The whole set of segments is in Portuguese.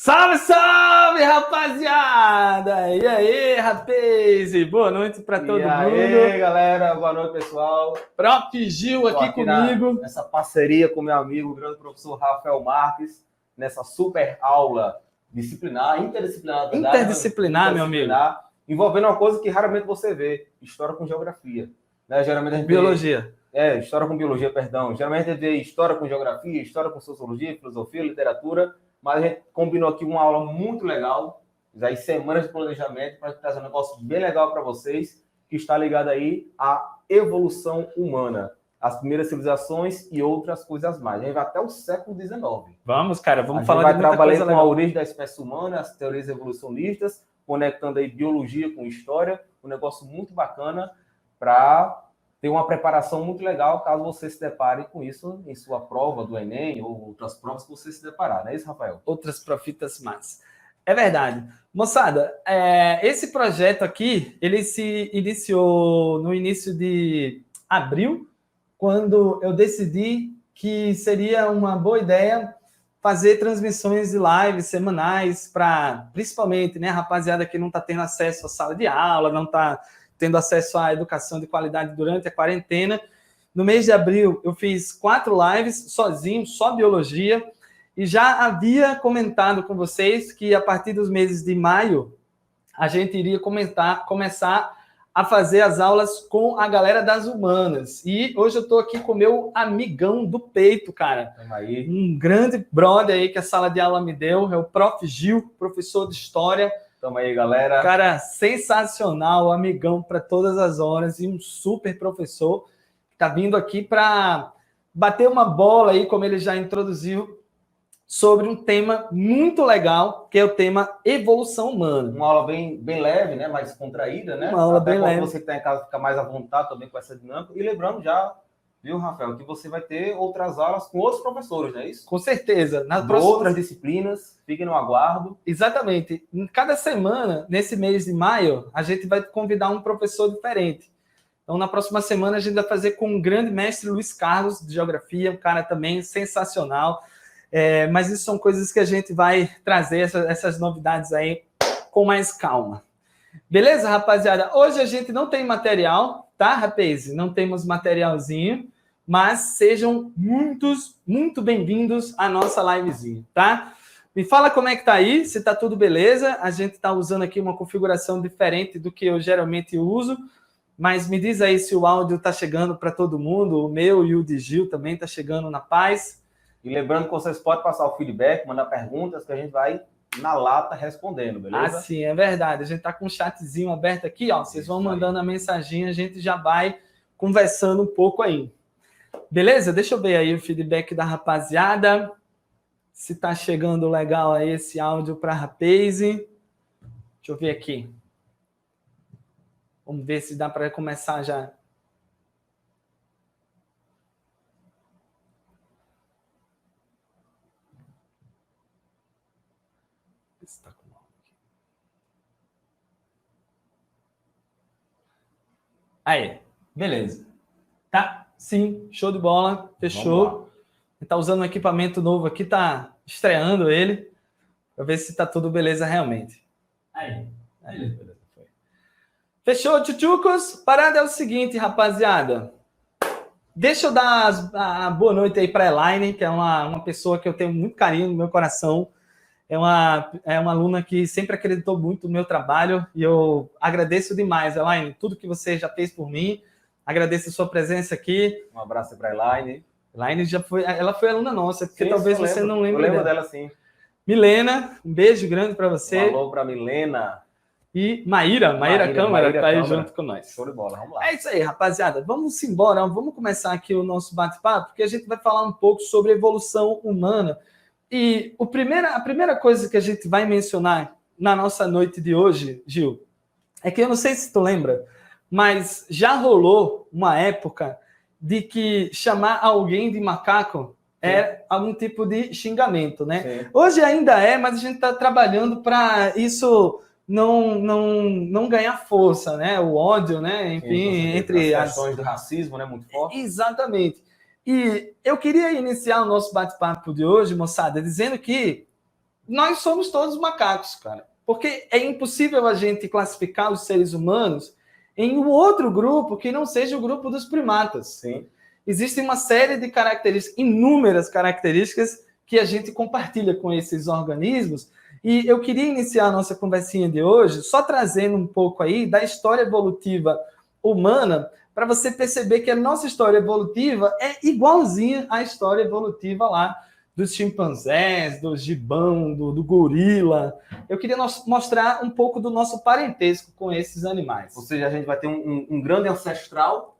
Salve, salve, rapaziada! E aí, rapaz? Boa noite para todo mundo. E aí, galera, boa noite, pessoal. Prof. Gil aqui comigo. Nessa parceria com meu amigo, o grande professor Rafael Marques, nessa super aula disciplinar, interdisciplinar, Interdisciplinar, meu amigo. Envolvendo uma coisa que raramente você vê, história com geografia. Né? Geralmente a gente Biologia. História com biologia, perdão. Geralmente a gente vê história com geografia, história com sociologia, filosofia, literatura, mas a gente combinou aqui uma aula muito legal, aí semanas de planejamento, para trazer um negócio bem legal para vocês, que está ligado aí à evolução humana, as primeiras civilizações e outras coisas mais. A gente vai até o século XIX. Vamos, cara, vamos falar de muita coisa legal. A gente vai trabalhar com a origem da espécie humana, as teorias evolucionistas, conectando aí biologia com história, um negócio muito bacana para ter uma preparação muito legal caso você se depare com isso em sua prova do Enem ou outras provas que você se deparar, não é isso, Rafael? Outras profitas mais. É verdade. Moçada, esse projeto aqui, ele se iniciou no início de abril, quando eu decidi que seria uma boa ideia fazer transmissões de lives semanais para, principalmente, né, rapaziada que não está tendo acesso à sala de aula, não está tendo acesso à educação de qualidade durante a quarentena. No mês de abril, eu fiz 4 lives sozinho, só biologia, e já havia comentado com vocês que a partir dos meses de maio, a gente iria começar a fazer as aulas com a galera das humanas. E hoje eu estou aqui com o meu amigão do peito, cara. Aí. Um grande brother aí que a sala de aula me deu, é o Prof. Gil, professor de História. Tamo aí, galera. Cara, sensacional, amigão para todas as horas e um super professor que está vindo aqui para bater uma bola aí, como ele já introduziu, sobre um tema muito legal, que é o tema evolução humana. Uma aula bem leve, né? Mais contraída, né? Uma aula até bem leve. Você que está em casa fica mais à vontade também com essa dinâmica. E lembrando já, viu, Rafael, que você vai ter outras aulas com outros professores, não é isso? Com certeza. Nas outras disciplinas, fiquem no aguardo. Exatamente. Em cada semana, nesse mês de maio, a gente vai convidar um professor diferente. Então, na próxima semana, a gente vai fazer com o grande mestre Luiz Carlos, de Geografia, um cara também sensacional. Mas isso são coisas que a gente vai trazer, essas novidades aí, com mais calma. Beleza, rapaziada? Hoje a gente não tem material, tá, rapaz? Não temos materialzinho, mas sejam muito bem-vindos à nossa livezinha, tá? Me fala como é que tá aí, se tá tudo beleza. A gente tá usando aqui uma configuração diferente do que eu geralmente uso, mas me diz aí se o áudio tá chegando para todo mundo, o meu e o de Gil também tá chegando na paz. E lembrando que vocês podem passar o feedback, mandar perguntas, que a gente vai na lata respondendo, beleza? Ah, sim, é verdade. A gente tá com um chatzinho aberto aqui, ó. Vocês vão mandando a mensaginha, a gente já vai conversando um pouco aí. Beleza? Deixa eu ver aí o feedback da rapaziada. Se tá chegando legal aí esse áudio para rapaz. Deixa eu ver aqui. Vamos ver se dá para começar já. Aí, beleza. Tá? Sim, show de bola. Fechou. Tá usando um equipamento novo aqui, tá estreando ele, para ver se tá tudo beleza realmente. Aí, beleza. Foi. Fechou, tchutchucos? Parada é o seguinte, rapaziada. Deixa eu dar a boa noite aí para a Elaine, que é uma pessoa que eu tenho muito carinho no meu coração. É uma aluna que sempre acreditou muito no meu trabalho e eu agradeço demais, Elaine, tudo que você já fez por mim. Agradeço a sua presença aqui. Um abraço para a Elaine. Elaine ela foi aluna nossa, porque sim, talvez você não lembre dela. Eu lembro dela, sim. Milena, um beijo grande para você. Um alô para Milena. E Maíra Câmara, que está aí junto com nós. Show de bola, vamos lá. É isso aí, rapaziada. Vamos embora, vamos começar aqui o nosso bate-papo, porque a gente vai falar um pouco sobre evolução humana. E a primeira coisa que a gente vai mencionar na nossa noite de hoje, Gil, é que eu não sei se tu lembra, mas já rolou uma época de que chamar alguém de macaco é algum tipo de xingamento, né? Sim. Hoje ainda mas a gente está trabalhando para isso não ganhar força, né? O ódio, né? Enfim, sim, entre as questões do racismo, né? Muito forte. Exatamente. E eu queria iniciar o nosso bate-papo de hoje, moçada, dizendo que Nós somos todos macacos, cara. Porque é impossível a gente classificar os seres humanos em um outro grupo que não seja o grupo dos primatas. Sim. Existe uma série de características, inúmeras características que a gente compartilha com esses organismos. E eu queria iniciar a nossa conversinha de hoje só trazendo um pouco aí da história evolutiva humana, para você perceber que a nossa história evolutiva é igualzinha à história evolutiva lá dos chimpanzés, do gibão, do gorila. Eu queria mostrar um pouco do nosso parentesco com esses animais. Ou seja, a gente vai ter um grande ancestral,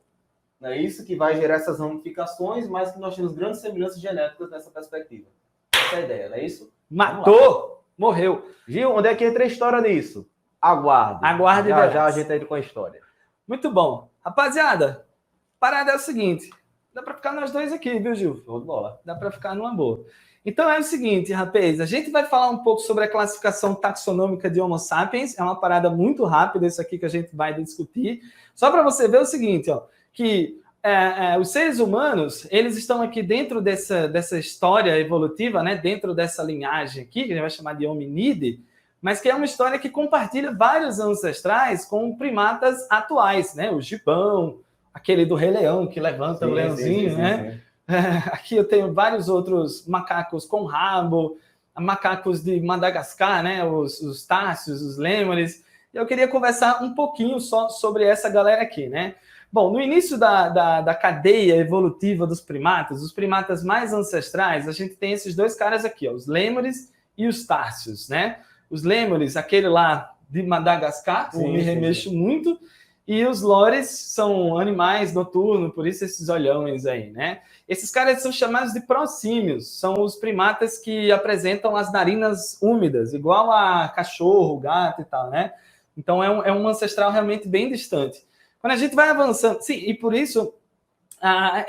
não é isso? Que vai gerar essas ramificações, mas que nós temos grandes semelhanças genéticas nessa perspectiva. Essa é a ideia, não é isso? Matou! Morreu. Gil, onde é que entra a história nisso? Aguarde. Aguarde já, e já a gente entra com a história. Muito bom. Rapaziada, a parada é o seguinte. Dá para ficar nós dois aqui, viu, Gil? Show de bola. Dá para ficar numa boa. Então é o seguinte, rapaz, a gente vai falar um pouco sobre a classificação taxonômica de Homo sapiens. É uma parada muito rápida isso aqui que a gente vai discutir. Só para você ver o seguinte, ó, que os seres humanos, eles estão aqui dentro dessa história evolutiva, né, dentro dessa linhagem aqui, que a gente vai chamar de hominídeo, mas que é uma história que compartilha vários ancestrais com primatas atuais, né? O gibão, aquele do Rei Leão que levanta o leãozinho, né? Aqui eu tenho vários outros macacos com rabo, macacos de Madagascar, né? Os társios, os lêmures. Eu queria conversar um pouquinho só sobre essa galera aqui, né? Bom, no início da cadeia evolutiva dos primatas, os primatas mais ancestrais, a gente tem esses dois caras aqui, ó, os lêmures e os társios, né? Os lêmures, aquele lá de Madagascar, sim, me remexo muito, e os lores são animais noturnos, por isso esses olhões aí, né? Esses caras são chamados de prosímios, são os primatas que apresentam as narinas úmidas, igual a cachorro, gato e tal, né? Então é um ancestral realmente bem distante. Quando a gente vai avançando, sim, e por isso,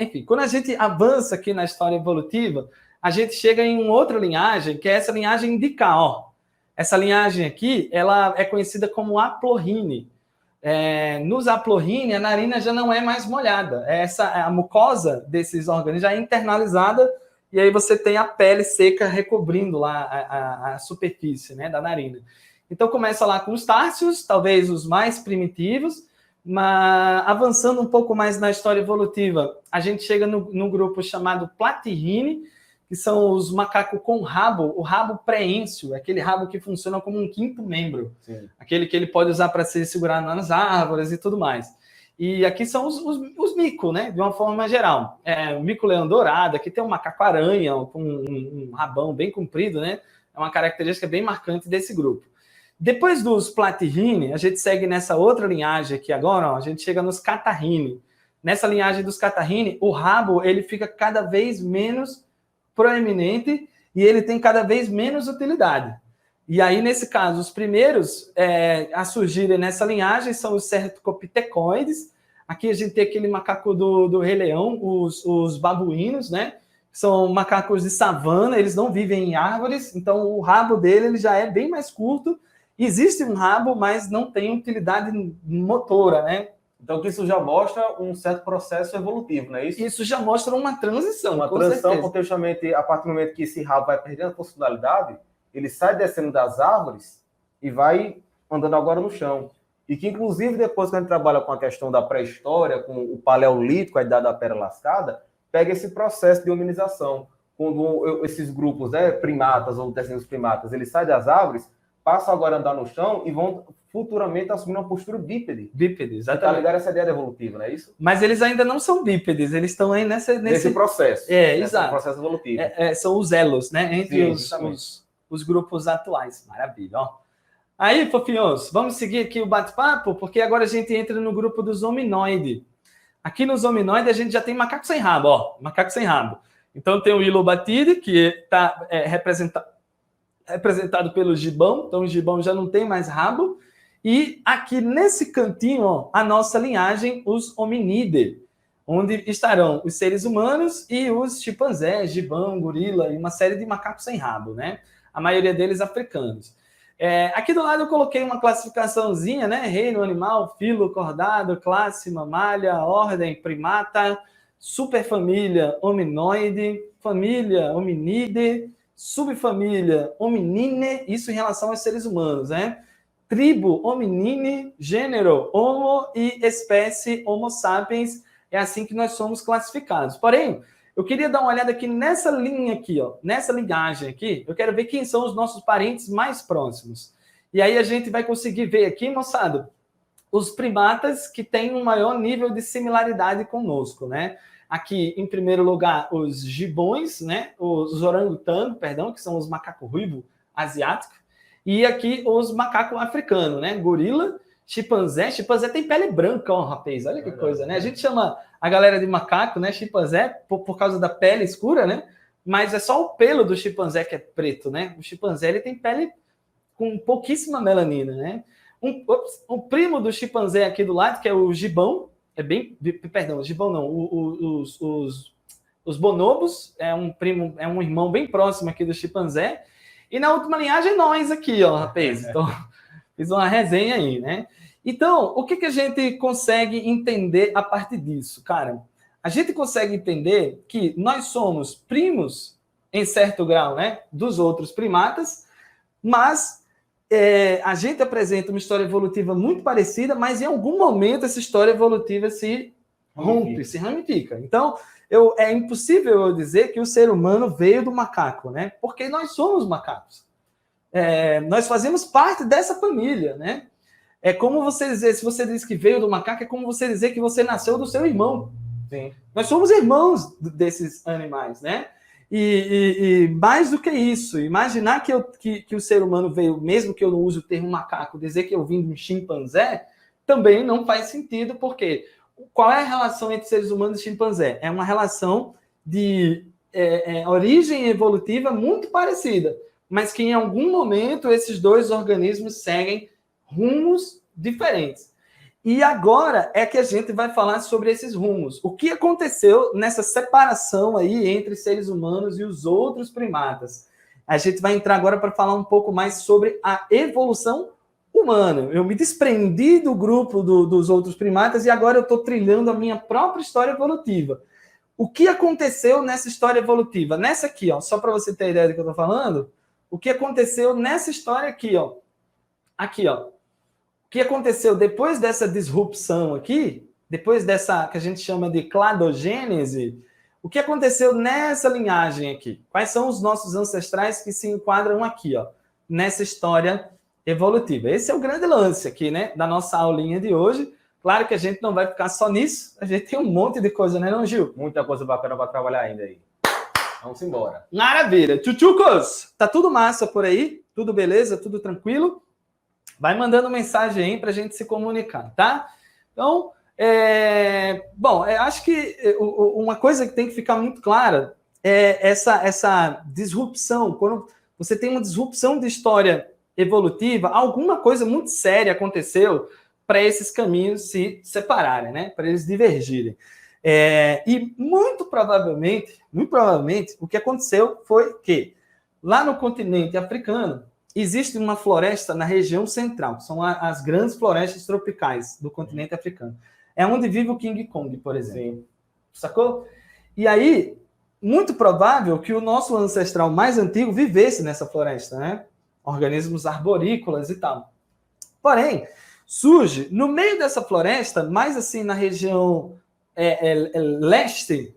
enfim, quando a gente avança aqui na história evolutiva, a gente chega em uma outra linhagem, que é essa linhagem de K, ó. Essa linhagem aqui, ela é conhecida como aplorrhine. Nos aplorrhine, a narina já não é mais molhada. A mucosa desses organismos já é internalizada e aí você tem a pele seca recobrindo lá a superfície, né, da narina. Então começa lá com os társios, talvez os mais primitivos, mas avançando um pouco mais na história evolutiva, a gente chega no grupo chamado Platyrrhini, que são os macacos com rabo, o rabo preêncio, aquele rabo que funciona como um quinto membro. Sim. Aquele que ele pode usar para se segurar nas árvores e tudo mais. E aqui são os mico, né? De uma forma geral. O mico-leão dourado, aqui tem um macaco-aranha com um rabão bem comprido, né? É uma característica bem marcante desse grupo. Depois dos Platyrrhini, a gente segue nessa outra linhagem aqui agora, ó, a gente chega nos Catarrhini. Nessa linhagem dos Catarrhini, o rabo ele fica cada vez menos proeminente e ele tem cada vez menos utilidade. E aí, nesse caso, os primeiros a surgirem nessa linhagem são os cercopitecoides. Aqui a gente tem aquele macaco do Rei Leão, os babuínos, né? São macacos de savana, eles não vivem em árvores, então o rabo dele ele já é bem mais curto. Existe um rabo, mas não tem utilidade motora, né? Então, isso já mostra um certo processo evolutivo, não é isso? Isso já mostra uma transição. Uma transição, porque justamente a partir do momento que esse rabo vai perdendo a funcionalidade, ele sai descendo das árvores e vai andando agora no chão. E que, inclusive, depois que a gente trabalha com a questão da pré-história, com o paleolítico, a idade da pedra lascada, pega esse processo de hominização. Quando esses grupos, né, primatas ou descendentes primatas, eles saem das árvores, passam agora a andar no chão e vão futuramente assumir uma postura bípede. Bípede, exatamente. Está ligado a essa ideia evolutiva, não é isso? Mas eles ainda não são bípedes, eles estão aí nesse processo. Exato. Processo evolutivo. São os elos, né? Entre os grupos atuais. Maravilha, ó. Aí, fofinhos, vamos seguir aqui o bate-papo, porque agora a gente entra no grupo dos hominoides. Aqui nos hominoides a gente já tem macaco sem rabo, ó. Macaco sem rabo. Então tem o Ilobatide, que está representado pelo gibão. Então o gibão já não tem mais rabo. E aqui nesse cantinho, ó, a nossa linhagem, os hominídeos, onde estarão os seres humanos e os chimpanzés, gibão, gorila e uma série de macacos sem rabo, né? A maioria deles africanos. Aqui do lado eu coloquei uma classificaçãozinha, né? Reino animal, filo, cordado, classe, mamália, ordem, primata, superfamília, hominoide, família, hominídeo subfamília Hominine, isso em relação aos seres humanos, né? Tribo Hominine, gênero Homo e espécie Homo sapiens, é assim que nós somos classificados. Porém, eu queria dar uma olhada aqui nessa linha aqui, ó, nessa ligagem aqui, eu quero ver quem são os nossos parentes mais próximos. E aí a gente vai conseguir ver aqui, moçada, os primatas que têm um maior nível de similaridade conosco, né? Aqui, em primeiro lugar, os gibões, né? Os orangotangos, perdão, que são os macacos ruivos asiáticos. E aqui os macacos africanos, né? Gorila, chimpanzé. Chimpanzé tem pele branca, ó, rapaz. Olha que coisa, né? A gente chama a galera de macaco, né? Chimpanzé, por causa da pele escura, né? Mas é só o pelo do chimpanzé que é preto, né? O chimpanzé, ele tem pele com pouquíssima melanina, né? Um primo do chimpanzé aqui do lado, que é o gibão, perdão, gibão não, os bonobos, é um irmão bem próximo aqui do chimpanzé, e na última linhagem nós aqui, ó, rapaz, então fiz uma resenha aí, né? Então, o que a gente consegue entender a partir disso, cara? A gente consegue entender que nós somos primos, em certo grau, né, dos outros primatas, mas a gente apresenta uma história evolutiva muito parecida, mas em algum momento essa história evolutiva se rompe, se ramifica. Então, é impossível eu dizer que o ser humano veio do macaco, né? Porque nós somos macacos. Nós fazemos parte dessa família, né? É como você dizer, se você diz que veio do macaco, é como você dizer que você nasceu do seu irmão. Sim. Nós somos irmãos desses animais, né? E mais do que isso, imaginar que o ser humano veio, mesmo que eu não use o termo macaco, dizer que eu vim de um chimpanzé, também não faz sentido, porque qual é a relação entre seres humanos e chimpanzé? É uma relação de origem evolutiva muito parecida, mas que em algum momento esses dois organismos seguem rumos diferentes. E agora é que a gente vai falar sobre esses rumos. O que aconteceu nessa separação aí entre seres humanos e os outros primatas? A gente vai entrar agora para falar um pouco mais sobre a evolução humana. Eu me desprendi do grupo dos outros primatas e agora eu estou trilhando a minha própria história evolutiva. O que aconteceu nessa história evolutiva? Nessa aqui, ó, só para você ter ideia do que eu estou falando, o que aconteceu nessa história aqui, ó. Aqui, ó. O que aconteceu depois dessa disrupção aqui, depois dessa que a gente chama de cladogênese, o que aconteceu nessa linhagem aqui? Quais são os nossos ancestrais que se enquadram aqui, ó, nessa história evolutiva? Esse é o grande lance aqui, né, da nossa aulinha de hoje. Claro que a gente não vai ficar só nisso, a gente tem um monte de coisa, né, não, Gil? Muita coisa bacana para trabalhar ainda aí. Vamos embora. Maravilha. Tchutchucos, tá tudo massa por aí? Tudo beleza? Tudo tranquilo? Vai mandando mensagem aí para a gente se comunicar, tá? Então, bom, acho que uma coisa que tem que ficar muito clara é essa disrupção. Quando você tem uma disrupção de história evolutiva, alguma coisa muito séria aconteceu para esses caminhos se separarem, né? Para eles divergirem. E muito provavelmente, o que aconteceu foi que lá no continente africano, existe uma floresta na região central, que são as grandes florestas tropicais do continente africano. É onde vive o King Kong, por exemplo. Sim. Sacou? E aí, muito provável que o nosso ancestral mais antigo vivesse nessa floresta, né? Organismos arborícolas e tal. Porém, surge, no meio dessa floresta, mais assim na região leste,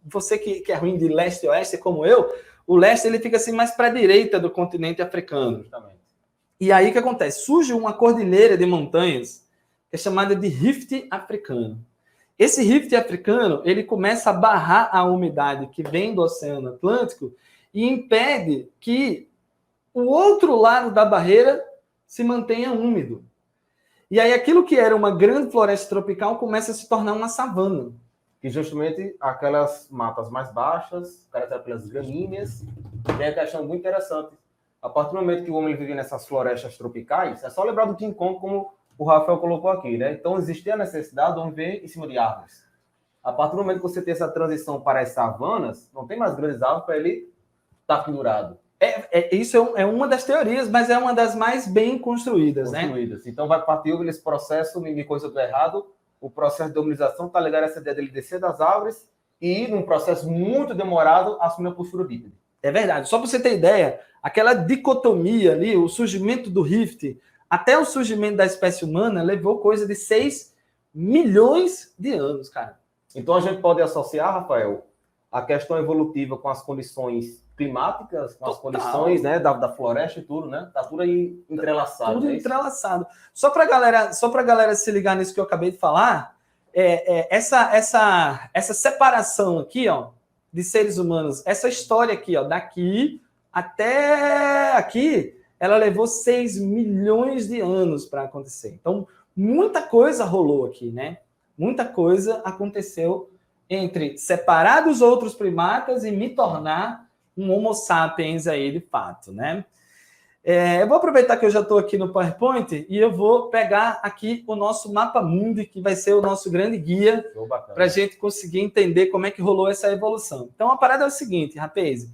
você que é ruim de leste e oeste, como eu, o leste ele fica assim mais para a direita do continente africano. Justamente. E aí o que acontece? Surge uma cordilheira de montanhas que é chamada de Rift Africano. Esse Rift Africano ele começa a barrar a umidade que vem do Oceano Atlântico e impede que o outro lado da barreira se mantenha úmido. E aí aquilo que era uma grande floresta tropical começa a se tornar uma savana. Que justamente aquelas matas mais baixas, caracterizadas pelas gramíneas, tem a questão muito interessante. A partir do momento que o homem vive nessas florestas tropicais, é só lembrar do King Kong, como o Rafael colocou aqui, né? Então, existia a necessidade de viver em cima de árvores. A partir do momento que você tem essa transição para as savanas, não tem mais grandes árvores para ele estar pendurado. Isso é uma das teorias, mas é uma das mais bem construídas, né? Então, vai partir desse processo, me coisa do errado, o processo de dominização está ligado a essa ideia dele descer das árvores e, num processo muito demorado, assumir a postura bípede. É verdade. Só para você ter ideia, aquela dicotomia ali, o surgimento do Rift, até o surgimento da espécie humana, levou coisa de 6 milhões de anos, cara. Então a gente pode associar, Rafael, a questão evolutiva com as condições climáticas, com as condições, né, da floresta e tudo, né? Tá tudo aí entrelaçado. Tudo entrelaçado. Só para galera se ligar nisso que eu acabei de falar, essa separação aqui, ó, de seres humanos, essa história aqui, ó, daqui até aqui, ela levou 6 milhões de anos para acontecer. Então, muita coisa rolou aqui, né? Muita coisa aconteceu entre separar dos outros primatas e me tornar um Homo sapiens aí, de fato, né? Eu vou aproveitar que eu já estou aqui no PowerPoint e eu vou pegar aqui o nosso mapa mundi, que vai ser o nosso grande guia para a gente conseguir entender como é que rolou essa evolução. Então, a parada é o seguinte, rapaz,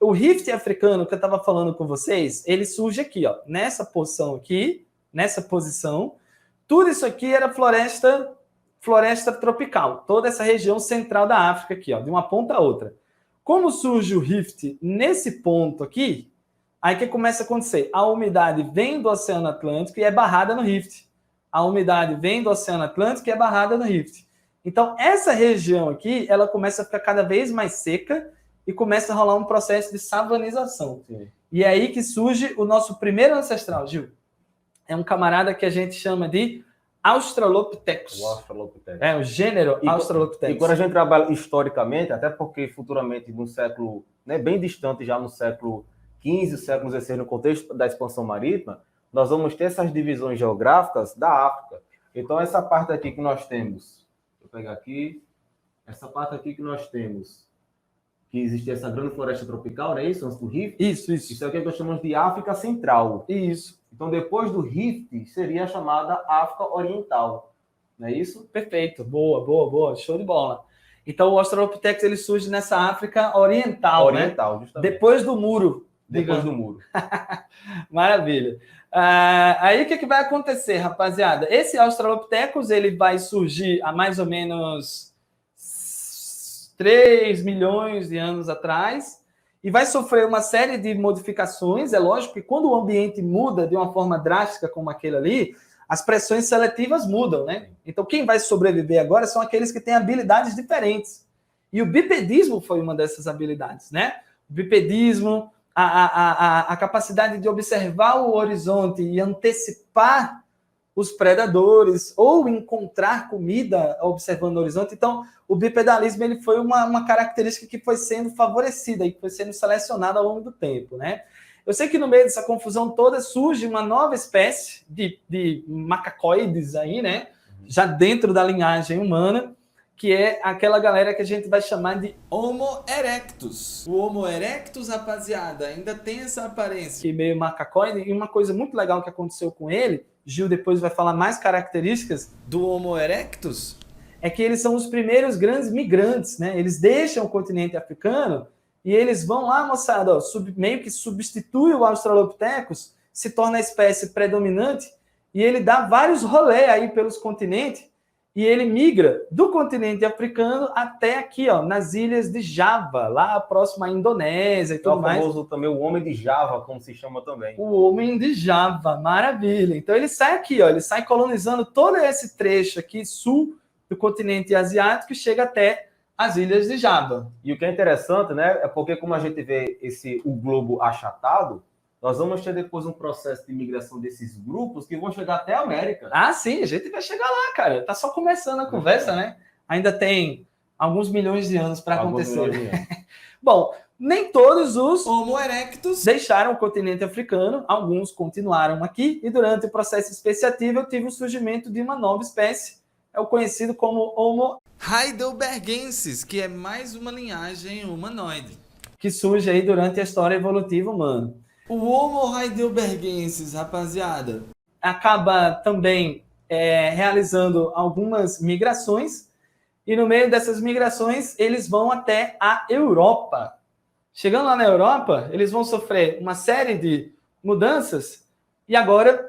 o Rift africano que eu estava falando com vocês, ele surge aqui, ó, nessa posição aqui, nessa posição. Tudo isso aqui era floresta tropical, toda essa região central da África aqui, ó, de uma ponta a outra. Como surge o Rift nesse ponto aqui, aí que começa a acontecer? A umidade vem do Oceano Atlântico e é barrada no Rift. A umidade vem do Oceano Atlântico e é barrada no Rift. Então, essa região aqui, ela começa a ficar cada vez mais seca e começa a rolar um processo de savanização. Sim. E é aí que surge o nosso primeiro ancestral, Gil. É um camarada que a gente chama de Australopithecus. O Australopithecus. É o gênero Australopithecus. E quando a gente trabalha historicamente, até porque futuramente, no século, né, bem distante já no século XV, século XVI, no contexto da expansão marítima, nós vamos ter essas divisões geográficas da África. Então, essa parte aqui que nós temos, vou pegar aqui, essa parte aqui que nós temos, que existe essa grande floresta tropical, não é isso? Antes do Rift? Isso. Isso é o que nós chamamos de África Central. Isso. Então, depois do Rift, seria a chamada África Oriental. Não é isso? Perfeito. Boa. Show de bola. Então, o Australopithecus ele surge nessa África Oriental, né? Justamente. Depois do muro. Depois do muro. Maravilha. Aí, o que vai acontecer, rapaziada? Esse Australopithecus ele vai surgir há mais ou menos 3 milhões de anos atrás e vai sofrer uma série de modificações. É lógico que quando o ambiente muda de uma forma drástica como aquele ali, as pressões seletivas mudam, né? Então, quem vai sobreviver agora são aqueles que têm habilidades diferentes. E o bipedismo foi uma dessas habilidades, né? O bipedismo, a capacidade de observar o horizonte e antecipar os predadores ou encontrar comida observando o horizonte. Então, o bipedalismo ele foi uma característica que foi sendo favorecida e que foi sendo selecionada ao longo do tempo, né? Eu sei que no meio dessa confusão toda surge uma nova espécie de macacoides aí, né? Já dentro da linhagem humana, que é aquela galera que a gente vai chamar de Homo erectus. O Homo erectus, rapaziada, ainda tem essa aparência que meio macacoide, e uma coisa muito legal que aconteceu com ele, Gil depois vai falar mais características do Homo erectus, é que eles são os primeiros grandes migrantes, né? Eles deixam o continente africano e eles vão lá, moçada, ó, meio que substitui o Australopithecus, se torna a espécie predominante e ele dá vários rolês aí pelos continentes e ele migra do continente africano até aqui, ó, nas ilhas de Java, lá próximo à Indonésia e tudo mais. É o famoso também o Homem de Java, como se chama também. O Homem de Java, maravilha. Então ele sai aqui, ó, ele sai colonizando todo esse trecho aqui, sul do continente asiático, e chega até as ilhas de Java. E o que é interessante, né, é porque como a gente vê o globo achatado, nós vamos ter depois um processo de migração desses grupos que vão chegar até a América. Ah, sim, a gente vai chegar lá, cara. Tá só começando a conversa, né? Ainda tem alguns milhões de anos para acontecer. Bom, nem todos os Homo erectus deixaram o continente africano, alguns continuaram aqui, e durante o processo especiativo eu tive o surgimento de uma nova espécie, é o conhecido como Homo heidelbergensis, que é mais uma linhagem humanoide, que surge aí durante a história evolutiva humana. O Homo heidelbergensis, rapaziada, acaba também realizando algumas migrações, e no meio dessas migrações eles vão até a Europa. Chegando lá na Europa, eles vão sofrer uma série de mudanças, e agora,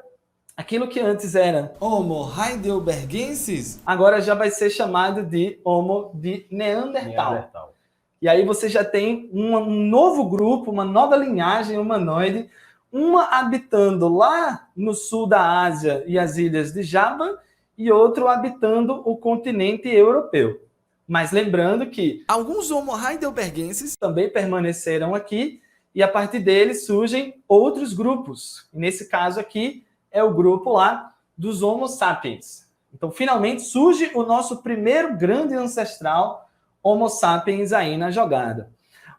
aquilo que antes era Homo heidelbergensis, agora já vai ser chamado de Homo de Neandertal. E aí você já tem um novo grupo, uma nova linhagem humanoide, uma habitando lá no sul da Ásia e as ilhas de Java, e outro habitando o continente europeu. Mas lembrando que alguns Homo heidelbergenses também permaneceram aqui, e a partir deles surgem outros grupos. Nesse caso aqui é o grupo lá dos Homo sapiens. Então, finalmente, surge o nosso primeiro grande ancestral Homo sapiens aí na jogada.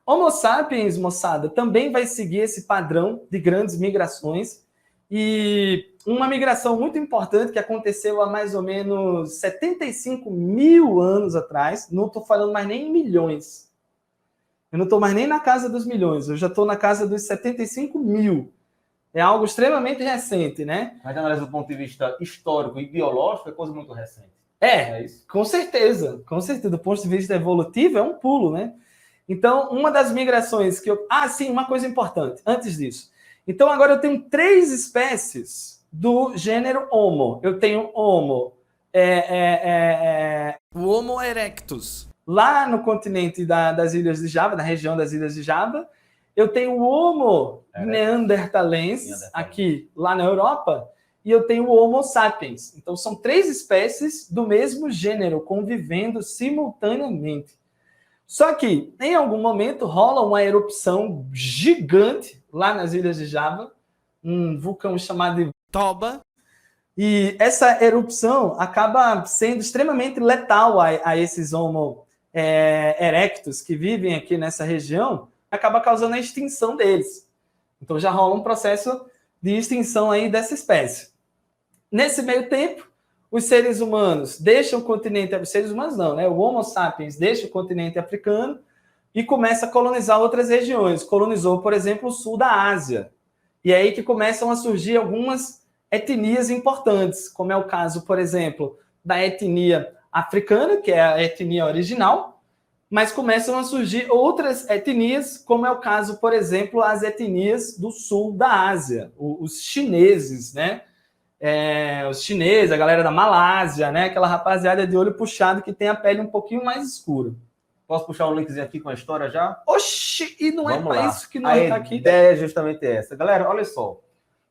Homo sapiens, moçada, também vai seguir esse padrão de grandes migrações, e uma migração muito importante que aconteceu há mais ou menos 75 mil anos atrás, não estou falando mais nem em milhões, eu não estou mais nem na casa dos milhões, eu já estou na casa dos 75 mil. É algo extremamente recente, né? Mas analisando do ponto de vista histórico e biológico, é coisa muito recente. É isso? Com certeza. Com certeza. Do ponto de vista evolutivo, é um pulo, né? Então, uma das migrações que eu... Ah, sim, uma coisa importante, antes disso. Então, agora eu tenho 3 espécies do gênero Homo. Eu tenho Homo... o Homo erectus, lá no continente das Ilhas de Java, na região das Ilhas de Java. Eu tenho o Homo neanderthalensis, aqui, lá na Europa, e eu tenho o Homo sapiens. Então, são 3 espécies do mesmo gênero, convivendo simultaneamente. Só que, em algum momento, rola uma erupção gigante lá nas Ilhas de Java, um vulcão chamado Toba, e essa erupção acaba sendo extremamente letal a esses Homo erectus que vivem aqui nessa região, acaba causando a extinção deles. Então já rola um processo de extinção aí dessa espécie. Nesse meio tempo, os seres humanos deixam o continente... Os seres humanos não, né? O Homo sapiens deixa o continente africano e começa a colonizar outras regiões. Colonizou, por exemplo, o sul da Ásia. E é aí que começam a surgir algumas etnias importantes, como é o caso, por exemplo, da etnia africana, que é a etnia original, mas começam a surgir outras etnias, como é o caso, por exemplo, as etnias do sul da Ásia, os chineses, né? Os chineses, a galera da Malásia, né? Aquela rapaziada de olho puxado que tem a pele um pouquinho mais escura. Posso puxar um linkzinho aqui com a história já? Oxi, e não Vamos é para lá. isso que não está aqui. A ideia é justamente essa. Galera, olha só.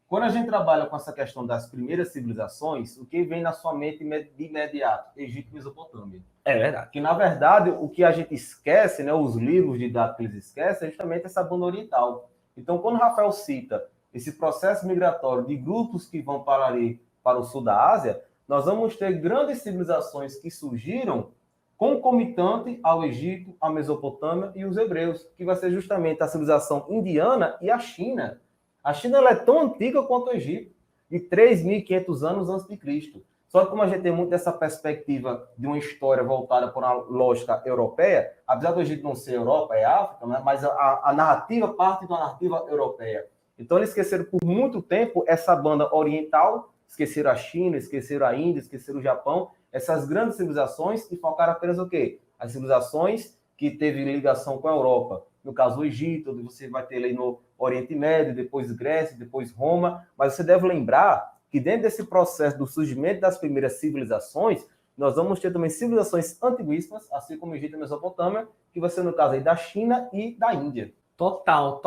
Quando a gente trabalha com essa questão das primeiras civilizações, o que vem na sua mente de imediato? Egito e Mesopotâmia. É verdade. Que, na verdade, o que a gente esquece, né, os livros didáticos que eles esquecem, é justamente essa banda oriental. Então, quando Rafael cita esse processo migratório de grupos que vão para o sul da Ásia, nós vamos ter grandes civilizações que surgiram concomitante ao Egito, à Mesopotâmia e os hebreus, que vai ser justamente a civilização indiana e a China. A China ela é tão antiga quanto o Egito, de 3.500 anos antes de Cristo. Só que como a gente tem muito essa perspectiva de uma história voltada por uma lógica europeia, apesar do Egito não ser Europa, é África, né? Mas a narrativa parte de uma narrativa europeia. Então eles esqueceram por muito tempo essa banda oriental, esqueceram a China, esqueceram a Índia, esqueceram o Japão, essas grandes civilizações, e focaram apenas o quê? As civilizações que teve ligação com a Europa. No caso, o Egito, onde você vai ter ali no Oriente Médio, depois Grécia, depois Roma. Mas você deve lembrar que dentro desse processo do surgimento das primeiras civilizações, nós vamos ter também civilizações antiguíssimas, assim como o Egito e a Mesopotâmia, que vai ser no caso aí da China e da Índia. Total.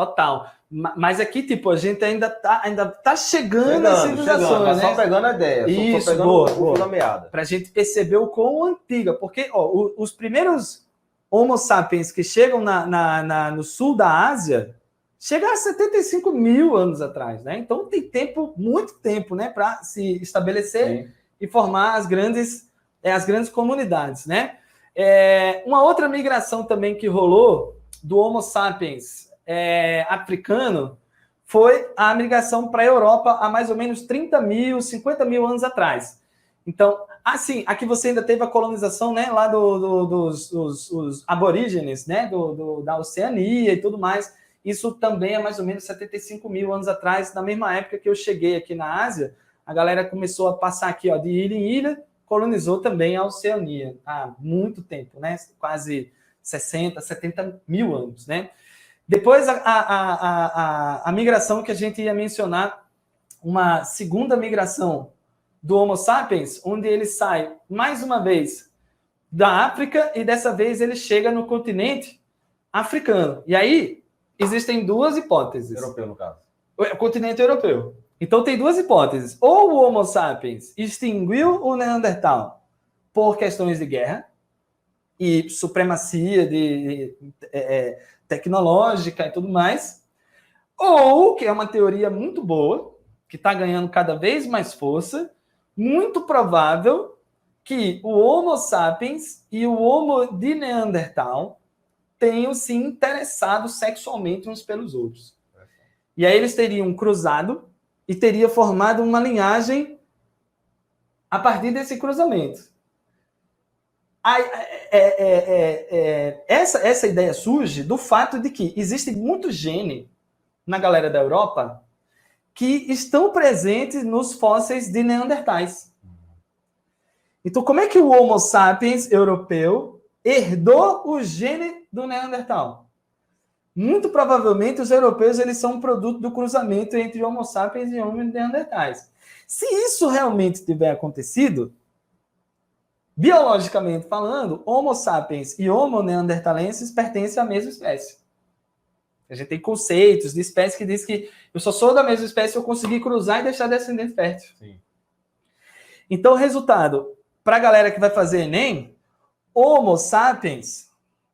Mas aqui, tipo, a gente ainda tá chegando às civilizações, né? Só pegando a ideia. Isso, só pegando o fio da meada. Pra gente perceber o quão antiga. Porque, ó, os primeiros Homo sapiens que chegam no sul da Ásia chega a 75 mil anos atrás, né? Então tem tempo, muito tempo, né, para se estabelecer. Sim. E formar as grandes comunidades, né? Uma outra migração também que rolou do Homo sapiens africano foi a migração para a Europa há mais ou menos 30 mil, 50 mil anos atrás. Então, assim, aqui você ainda teve a colonização, né, lá dos aborígenes, né, da Oceania e tudo mais. Isso também é mais ou menos 75 mil anos atrás, na mesma época que eu cheguei aqui na Ásia, a galera começou a passar aqui, ó, de ilha em ilha, colonizou também a Oceania há muito tempo, né, quase 60, 70 mil anos, né. Depois, a migração que a gente ia mencionar, uma segunda migração do Homo sapiens, onde ele sai, mais uma vez, da África, e dessa vez ele chega no continente africano. E aí, existem duas hipóteses. Europeu, no caso. O continente europeu. Então, tem duas hipóteses. Ou o Homo sapiens extinguiu o Neandertal por questões de guerra e supremacia tecnológica e tudo mais, ou, que é uma teoria muito boa, que está ganhando cada vez mais força, muito provável que o Homo sapiens e o Homo de Neandertal tenham se interessado sexualmente uns pelos outros. E aí eles teriam cruzado e teria formado uma linhagem a partir desse cruzamento. Essa ideia surge do fato de que existe muito gene na galera da Europa que estão presentes nos fósseis de Neandertais. Então, como é que o Homo sapiens europeu herdou o gene do Neandertal? Muito provavelmente os europeus eles são um produto do cruzamento entre Homo sapiens e Homo neandertais. Se isso realmente tiver acontecido, biologicamente falando, Homo sapiens e Homo neanderthalensis pertencem à mesma espécie. A gente tem conceitos de espécie que diz que eu só sou da mesma espécie se eu conseguir cruzar e deixar descendente fértil. Sim. Então, resultado, para a galera que vai fazer Enem, Homo sapiens,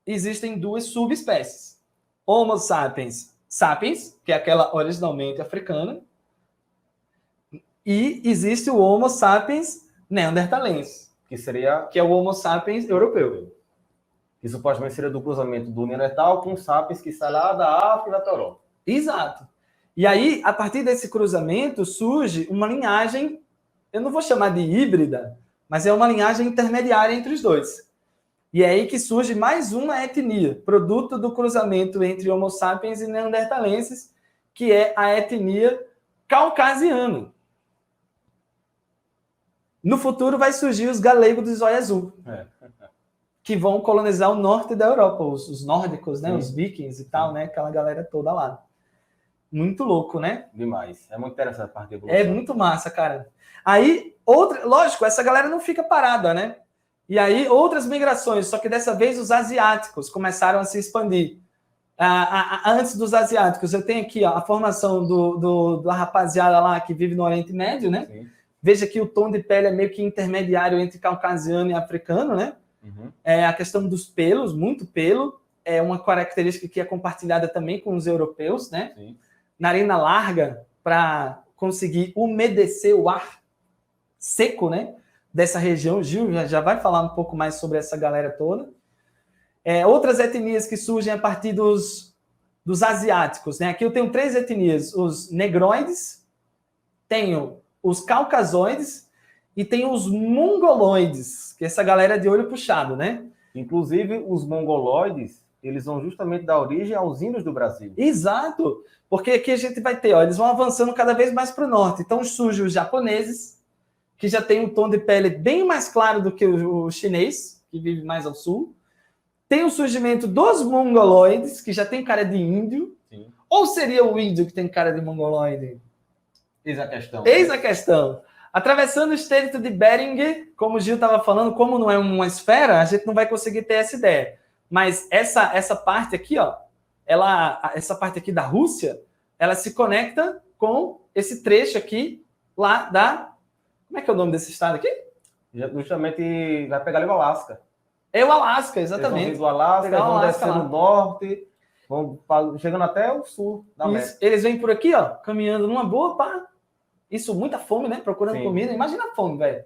existem duas subespécies. Homo sapiens sapiens, que é aquela originalmente africana, e existe o Homo sapiens neanderthalensis, que é o Homo sapiens europeu. Que supostamente seria do cruzamento do Neandertal com sapiens que sai lá da África e da Europa. Exato. E aí, a partir desse cruzamento, surge uma linhagem, eu não vou chamar de híbrida, mas é uma linhagem intermediária entre os dois. E é aí que surge mais uma etnia, produto do cruzamento entre Homo sapiens e neanderthalenses, que é a etnia caucasiana. No futuro vai surgir os galegos de zóio azul, que vão colonizar o norte da Europa, os nórdicos, né? Os vikings e tal, né? Aquela galera toda lá. Muito louco, né? Demais. É muito interessante a parte da evolução. É muito massa, cara. Aí, lógico, essa galera não fica parada, né? E aí, outras migrações, só que dessa vez os asiáticos começaram a se expandir. Antes dos asiáticos, eu tenho aqui ó, a formação da rapaziada lá que vive no Oriente Médio, né? Sim. Veja que o tom de pele é meio que intermediário entre caucasiano e africano, né? Uhum. A questão dos pelos, muito pelo, é uma característica que é compartilhada também com os europeus, né? Sim. Narina larga para conseguir umedecer o ar seco, né? Dessa região. Gil já vai falar um pouco mais sobre essa galera toda. Outras etnias que surgem a partir dos asiáticos, né? Aqui eu tenho 3 etnias: os negroides, tenho os caucasoides e tenho os mongoloides, que é essa galera de olho puxado, né? Inclusive, os mongoloides, eles vão justamente dar origem aos índios do Brasil. Exato, porque aqui a gente vai ter, ó, eles vão avançando cada vez mais para o norte. Então surgem os japoneses, que já tem um tom de pele bem mais claro do que o chinês, que vive mais ao sul. Tem o surgimento dos mongoloides, que já tem cara de índio. Sim. Ou seria o índio que tem cara de mongoloide? Eis a questão. Eis a questão. Atravessando o estreito de Bering, como o Gil estava falando, como não é uma esfera, a gente não vai conseguir ter essa ideia. Mas essa parte aqui, ó, essa parte aqui da Rússia, ela se conecta com esse trecho aqui lá da... Como é que é o nome desse estado aqui? Justamente vai pegar ali o Alasca. É o Alasca, exatamente. Eles vão vir do Alasca, vão descer no norte, vão chegando até o sul da América. Eles vêm por aqui, ó, caminhando numa boa, pá. Isso, muita fome, né? Procurando Sim. comida. Imagina a fome, velho.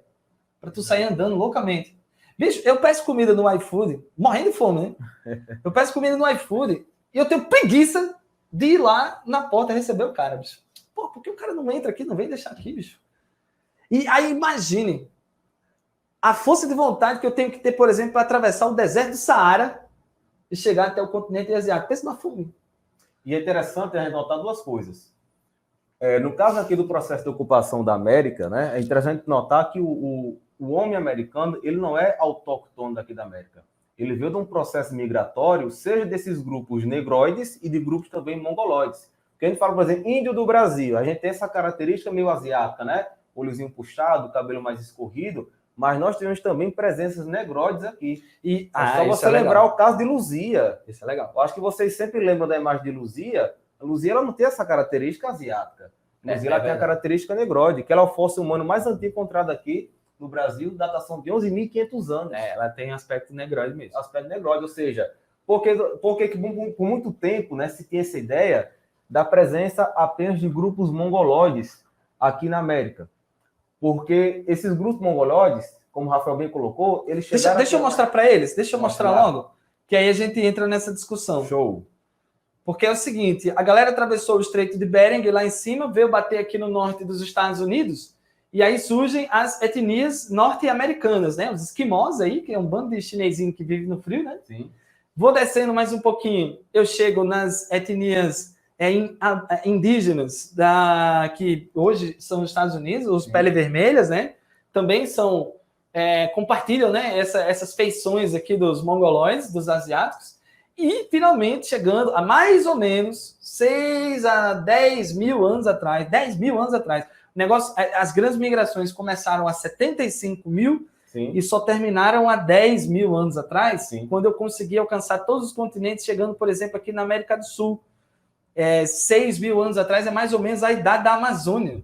Pra tu sair andando loucamente. Bicho, eu peço comida no iFood, morrendo de fome, né? Eu peço comida no iFood e eu tenho preguiça de ir lá na porta receber o cara, bicho. Pô, por que o cara não entra aqui, não vem deixar aqui, bicho? E aí, imagine a força de vontade que eu tenho que ter, por exemplo, para atravessar o deserto do Saara e chegar até o continente asiático. Pensa na fome. E é interessante a gente notar 2 coisas. No caso aqui do processo de ocupação da América, né, é interessante notar que o homem americano ele não é autóctone daqui da América. Ele veio de um processo migratório, seja desses grupos negroides e de grupos também mongoloides. Porque a gente fala, por exemplo, índio do Brasil. A gente tem essa característica meio asiática, né? Olhozinho puxado, cabelo mais escorrido. mas nós temos também presenças negroides aqui. E só você lembrar o caso de Luzia. Isso é legal. Eu acho que vocês sempre lembram da imagem de Luzia. A Luzia ela não tem essa característica asiática. A Luzia ela tem a característica negroide, que ela é o fóssil humano mais antigo encontrado aqui no Brasil, datação de 11.500 anos. Ela tem aspecto negroide mesmo. Aspecto negroide, ou seja, porque por muito tempo, né, se tinha essa ideia da presença apenas de grupos mongoloides aqui na América. Porque esses grupos mongoloides, como o Rafael bem colocou, eles chegaram... Deixa eu mostrar para eles, deixa eu mostrar logo, que aí a gente entra nessa discussão. Show. Porque é o seguinte, a galera atravessou o Estreito de Bering lá em cima, veio bater aqui no norte dos Estados Unidos, e aí surgem as etnias norte-americanas, né? Os esquimós aí, que é um bando de chinesinho que vive no frio, né? Sim. Vou descendo mais um pouquinho, eu chego nas etnias indígenas que hoje são os Estados Unidos, os pele vermelhas, né? Também compartilham, né, essas feições aqui dos mongoloides, dos asiáticos, e finalmente chegando a mais ou menos 6 a 10 mil anos atrás, 10 mil anos atrás, as grandes migrações começaram há 75 mil, sim, e só terminaram há 10 mil anos atrás, sim, quando eu consegui alcançar todos os continentes, chegando, por exemplo, aqui na América do Sul. 6 mil anos atrás é mais ou menos a idade da Amazônia.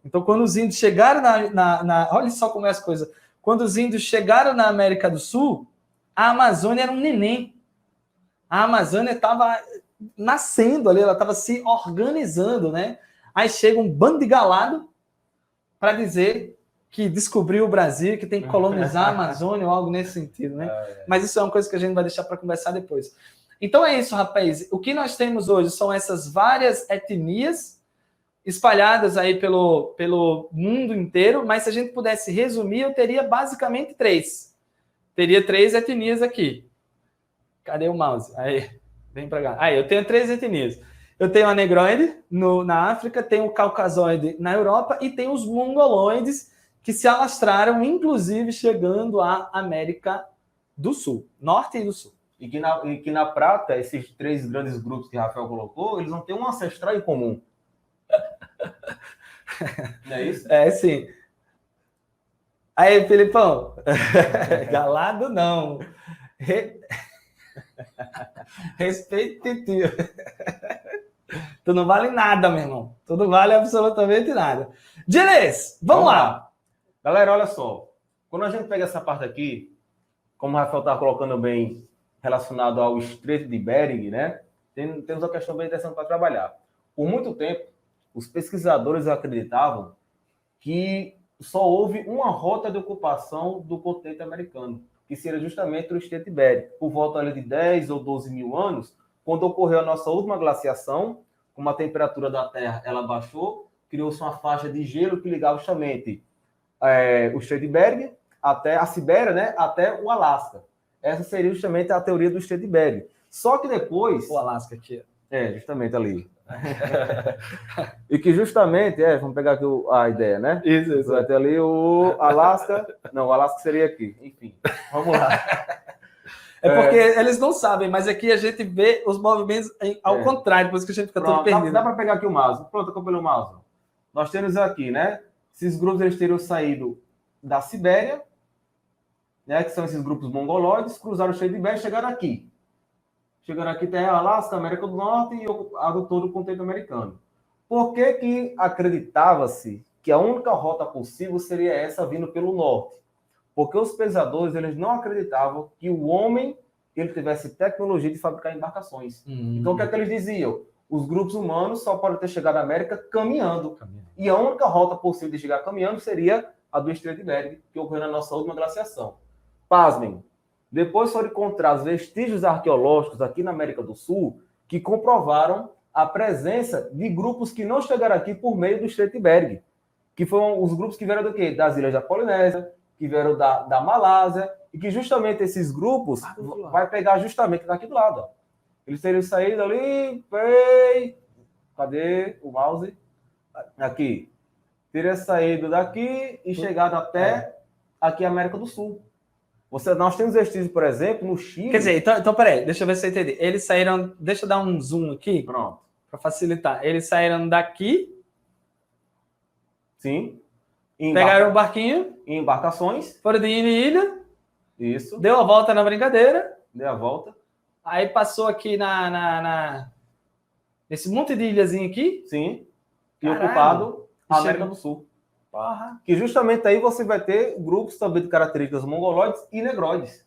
Então, quando os índios chegaram olha só como é as coisas. Quando os índios chegaram na América do Sul, a Amazônia era um neném. A Amazônia estava nascendo ali, ela estava se organizando, né? Aí chega um bando de galado para dizer que descobriu o Brasil, que tem que colonizar a Amazônia ou algo nesse sentido, né? Mas isso é uma coisa que a gente vai deixar para conversar depois. Então é isso, rapaz. O que nós temos hoje são essas várias etnias espalhadas aí pelo mundo inteiro, mas se a gente pudesse resumir, eu teria basicamente 3. Teria 3 etnias aqui. Cadê o mouse? Aí, vem para cá. Aí, eu tenho 3 etnias. Eu tenho a negroide na África, tenho o caucasoide na Europa e tenho os mongoloides que se alastraram, inclusive chegando à América do Sul, Norte e do Sul. E que na prática, esses 3 grandes grupos que o Rafael colocou, eles não têm um ancestral em comum. Não é isso? É, sim. Aí, Felipão, galado não. Respeito tio. Tu não vale nada, meu irmão. Tu não vale absolutamente nada. Diles, vamos lá. Galera, olha só. Quando a gente pega essa parte aqui, como o Rafael estava colocando bem, relacionado ao Estreito de Bering, né? Temos uma questão bem interessante para trabalhar. Por muito tempo, os pesquisadores acreditavam que só houve uma rota de ocupação do continente americano, que seria justamente o Estreito de Bering. Por volta ali de 10 ou 12 mil anos, quando ocorreu a nossa última glaciação, como a temperatura da Terra ela baixou, criou-se uma faixa de gelo que ligava justamente o Estreito de Bering até a Sibéria, né? Até o Alasca. Essa seria justamente a teoria do Estreito de Bering. Só que depois... O Alasca aqui. Justamente ali. E que justamente, vamos pegar aqui a ideia, né? Isso. Vai ter ali o Alasca. Não, o Alasca seria aqui. Enfim, vamos lá. É porque eles não sabem, mas aqui a gente vê os movimentos ao contrário, por isso que a gente fica todo perdido. Dá para pegar aqui o mouse. Pronto, acompanha o mouse. Nós temos aqui, né? Esses grupos eles teriam saído da Sibéria, né, que são esses grupos mongoloides, cruzaram o Estreito de Bering e chegaram aqui. Chegando aqui tem a Alasca, América do Norte e todo o continente americano. Por que acreditava-se que a única rota possível seria essa vindo pelo norte? Porque os pesquisadores eles não acreditavam que o homem ele tivesse tecnologia de fabricar embarcações. Então o que é que eles diziam? Os grupos humanos só podem ter chegado à América caminhando. E a única rota possível de chegar caminhando seria a do Estreito de Bering, que ocorreu na nossa última glaciação. Pasmem, depois foram encontrados vestígios arqueológicos aqui na América do Sul que comprovaram a presença de grupos que não chegaram aqui por meio do Estreito de Bering, que foram os grupos que vieram do quê? Das ilhas da Polinésia, que vieram da Malásia, e que justamente esses grupos vai pegar justamente daqui do lado. Ó. Eles teriam saído ali, cadê o mouse? Aqui. Teria saído daqui e chegado até aqui a América do Sul. Nós temos vestígios, por exemplo, no Chile... Quer dizer, então peraí, deixa eu ver se eu entendi. Eles saíram... Deixa eu dar um zoom aqui. Pronto. Para facilitar. Eles saíram daqui... Sim. Pegaram um barquinho, em embarcações. foram de ilha em ilha. Isso. Deu a volta na brincadeira. Deu a volta. Aí passou aqui nesse monte de ilhazinha aqui. Sim. E Caralho. ocupado a América Chegou. do Sul. Porra. Que justamente aí você vai ter grupos também de características mongoloides e negroides.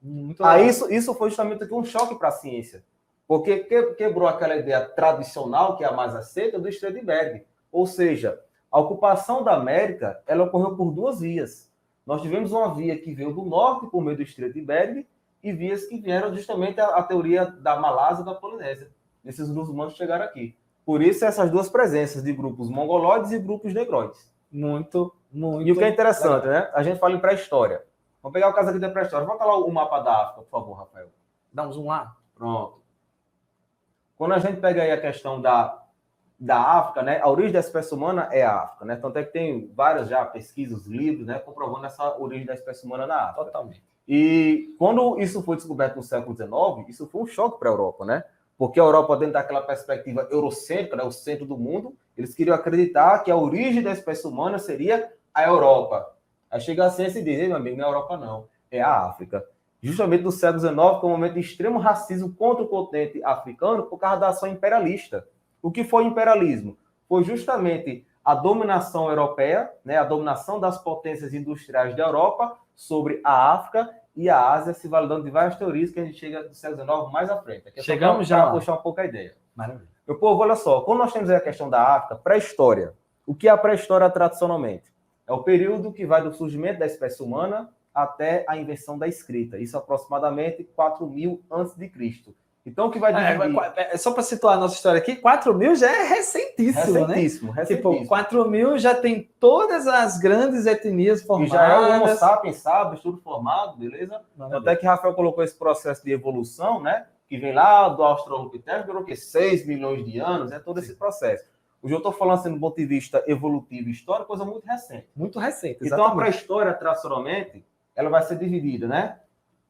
Muito Aí legal. isso foi justamente aqui um choque para a ciência. Porque quebrou aquela ideia tradicional, que é a mais aceita, do Estreito de Bering. Ou seja, a ocupação da América ela ocorreu por duas vias. Nós tivemos uma via que veio do norte, por meio do Estreito de Bering, e vias que vieram justamente a teoria da Malásia e da Polinésia. Esses muçulmanos chegaram aqui. Por isso, essas duas presenças de grupos mongoloides e grupos negroides. Muito. E o que é interessante, né? A gente fala em pré-história. Vamos pegar o caso aqui da pré-história. Vamos falar o mapa da África, por favor, Rafael. Dá um zoom lá. Pronto. Quando a gente pega aí a questão da África, né? A origem da espécie humana é a África, né? Tanto é que tem várias já pesquisas, livros, né? Comprovando essa origem da espécie humana na África. Totalmente. E quando isso foi descoberto no século XIX, isso foi um choque para a Europa, né? Porque a Europa, dentro daquela perspectiva eurocêntrica, né? O centro do mundo, eles queriam acreditar que a origem da espécie humana seria a Europa. Aí chega a ciência e diz, meu amigo, não é a Europa não, é a África. Justamente no século XIX, foi um momento de extremo racismo contra o continente africano por causa da ação imperialista. O que foi imperialismo? Foi justamente a dominação europeia, né, a dominação das potências industriais da Europa sobre a África e a Ásia, se validando de várias teorias que a gente chega no século XIX mais à frente. Aqui é chegamos já para puxar um pouco a ideia. Maravilha. Meu povo, olha só, quando nós temos aí a questão da África, pré-história, o que é a pré-história tradicionalmente? É o período que vai do surgimento da espécie humana até a invenção da escrita. Isso aproximadamente 4.000 a.C. Então, o que vai dividir... Só para situar a nossa história aqui, 4.000 já é recentíssimo, né? Recentíssimo. Tipo, 4.000 já tem todas as grandes etnias formadas. E já é o Homo sapiens, sabe? Tudo formado, beleza? Até que Rafael colocou esse processo de evolução, né? Que vem lá do Australopithecus, durou o quê? 6 milhões de anos, é todo esse processo. Hoje eu estou falando assim, do ponto de vista evolutivo e histórico, coisa muito recente. Muito recente, exatamente. Então, a pré-história, tradicionalmente, ela vai ser dividida, né?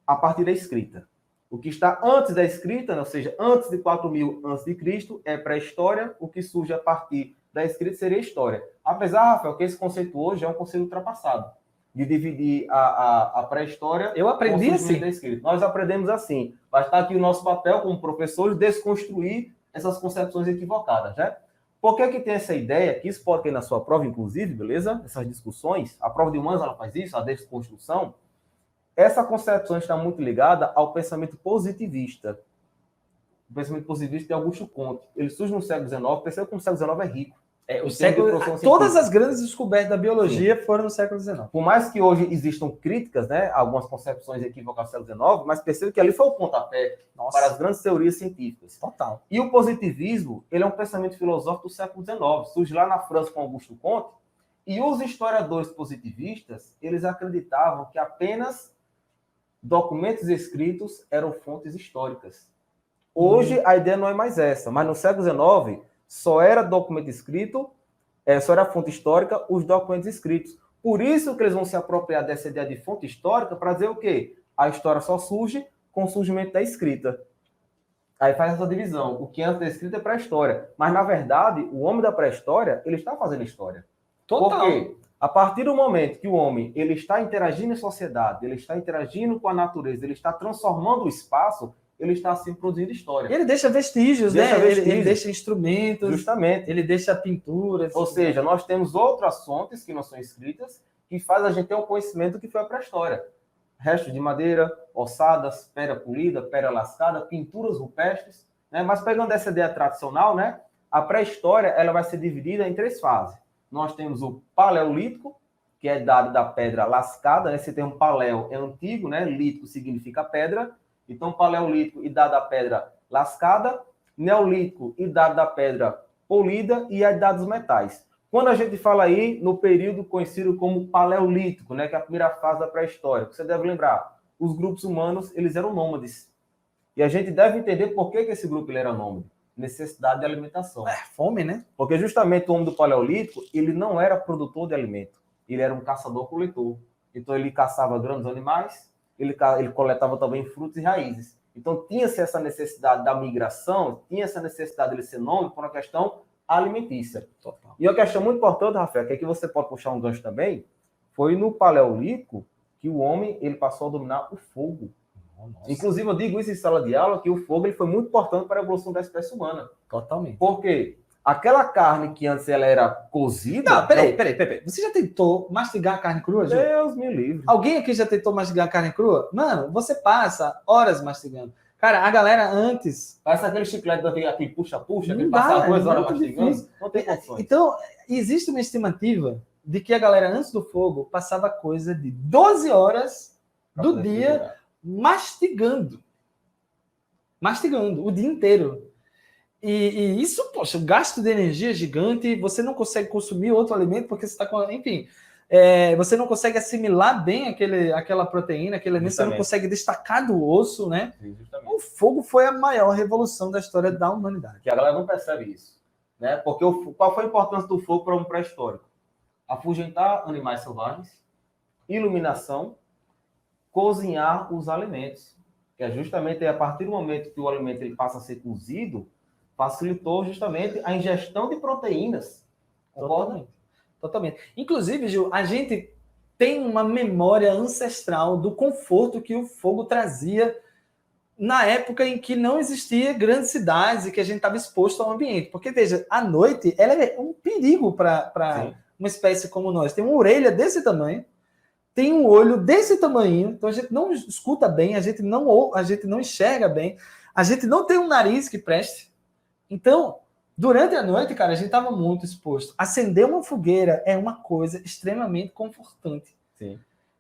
A partir da escrita. O que está antes da escrita, ou seja, antes de 4.000 a.C., é pré-história. O que surge a partir da escrita seria história. Apesar, Rafael, que esse conceito hoje é um conceito ultrapassado, de dividir a pré-história eu aprendi com o assim. da escrita. Nós aprendemos assim. Vai estar aqui o nosso papel como professores, desconstruir essas concepções equivocadas, né? Por que tem essa ideia, que isso pode ter na sua prova, inclusive, beleza? Essas discussões, a prova de humanas ela faz isso, a desconstrução. Essa concepção está muito ligada ao pensamento positivista. O pensamento positivista de Augusto Comte. Ele surge no século XIX, percebe como o século XIX é rico. Todas as grandes descobertas da biologia foram no século XIX. Por mais que hoje existam críticas, né, algumas concepções equivocadas do século XIX, mas percebe que ali foi o pontapé para as grandes teorias científicas. Total. E o positivismo, ele é um pensamento filosófico do século XIX. Surge lá na França com Augusto Comte. E os historiadores positivistas, eles acreditavam que apenas documentos escritos eram fontes históricas. Hoje, a ideia não é mais essa, mas no século XIX, só era documento escrito, só era fonte histórica os documentos escritos. Por isso que eles vão se apropriar dessa ideia de fonte histórica para dizer o quê? A história só surge com o surgimento da escrita. Aí faz essa divisão. O que antes da escrita é pré-história. Mas, na verdade, o homem da pré-história, ele está fazendo história. Total. Por quê? A partir do momento que o homem ele está interagindo em sociedade, ele está interagindo com a natureza, ele está transformando o espaço, ele está assim produzindo história. Ele deixa vestígios, né? Ele deixa instrumentos. Justamente. Ele deixa pinturas. Ou seja, nós temos outras fontes que não são escritas que faz a gente ter um conhecimento do que foi a pré-história. Restos de madeira, ossadas, pedra polida, pedra lascada, pinturas rupestres, né? Mas pegando essa ideia tradicional, né? A pré-história ela vai ser dividida em 3 fases. Nós temos o paleolítico, que é dado da pedra lascada, né? Esse termo paleo é antigo, né? Lítico significa pedra. Então, paleolítico, idade da pedra lascada, neolítico, idade da pedra polida e a idade dos metais. Quando a gente fala aí no período conhecido como paleolítico, né? Que é a primeira fase da pré-história, você deve lembrar, os grupos humanos, eles eram nômades. E a gente deve entender por que esse grupo ele era nômade. Necessidade de alimentação. Fome, né? Porque justamente o homem do paleolítico, ele não era produtor de alimento. Ele era um caçador-coletor. Então ele caçava grandes animais, ele coletava também frutos e raízes. Então tinha-se essa necessidade da migração, tinha essa necessidade de ele ser nômade por uma questão alimentícia. Total. E uma questão muito importante, Rafael, que aqui você pode puxar um gancho também, foi no Paleolítico que o homem ele passou a dominar o fogo. Nossa. Inclusive, eu digo isso em sala de aula, que o fogo ele foi muito importante para a evolução da espécie humana. Totalmente. Por quê? Aquela carne que antes ela era cozida... Não, peraí. Você já tentou mastigar a carne crua, Gil? Deus me livre. Alguém aqui já tentou mastigar a carne crua? Mano, você passa horas mastigando. Cara, a galera antes... Parece aquele chiclete daquele puxa-puxa, que Não passa dá, 2 horas muito mastigando. difícil. Não tem condições. Então, existe uma estimativa de que a galera antes do fogo passava coisa de 12 horas do dia mastigando o dia inteiro. E isso, poxa, o gasto de energia é gigante, você não consegue consumir outro alimento porque você está com... Enfim, você não consegue assimilar bem aquela proteína, aquele alimento, você não consegue destacar do osso, né? Sim, o fogo foi a maior revolução da história da humanidade. Que a galera não percebe isso, né? Porque qual foi a importância do fogo para um pré-histórico? Afugentar animais selvagens, iluminação, cozinhar os alimentos. Que é justamente a partir do momento que o alimento ele passa a ser cozido, facilitou justamente a ingestão de proteínas. Concorda? Totalmente. Inclusive, Gil, a gente tem uma memória ancestral do conforto que o fogo trazia na época em que não existia grandes cidades e que a gente estava exposto ao ambiente. Porque, veja, a noite ela é um perigo para uma espécie como nós. Tem uma orelha desse tamanho, tem um olho desse tamanho, então a gente não escuta bem, a gente não enxerga bem, a gente não tem um nariz que preste. Então, durante a noite, cara, a gente estava muito exposto. Acender uma fogueira é uma coisa extremamente confortante. Sim.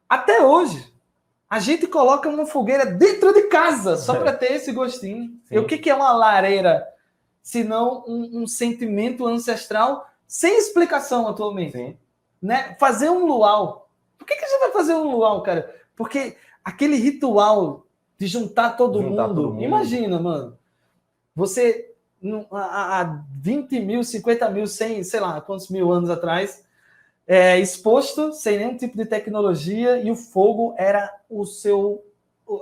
Até hoje, a gente coloca uma fogueira dentro de casa só para ter esse gostinho. E o que é uma lareira, se não um sentimento ancestral sem explicação atualmente? Sim. Né? Fazer um luau. Por que a gente vai fazer um luau, cara? Porque aquele ritual de juntar todo mundo. Imagina, mano. Você... há 20 mil, 50 mil, 100, sei lá, quantos mil anos atrás, exposto, sem nenhum tipo de tecnologia, e o fogo era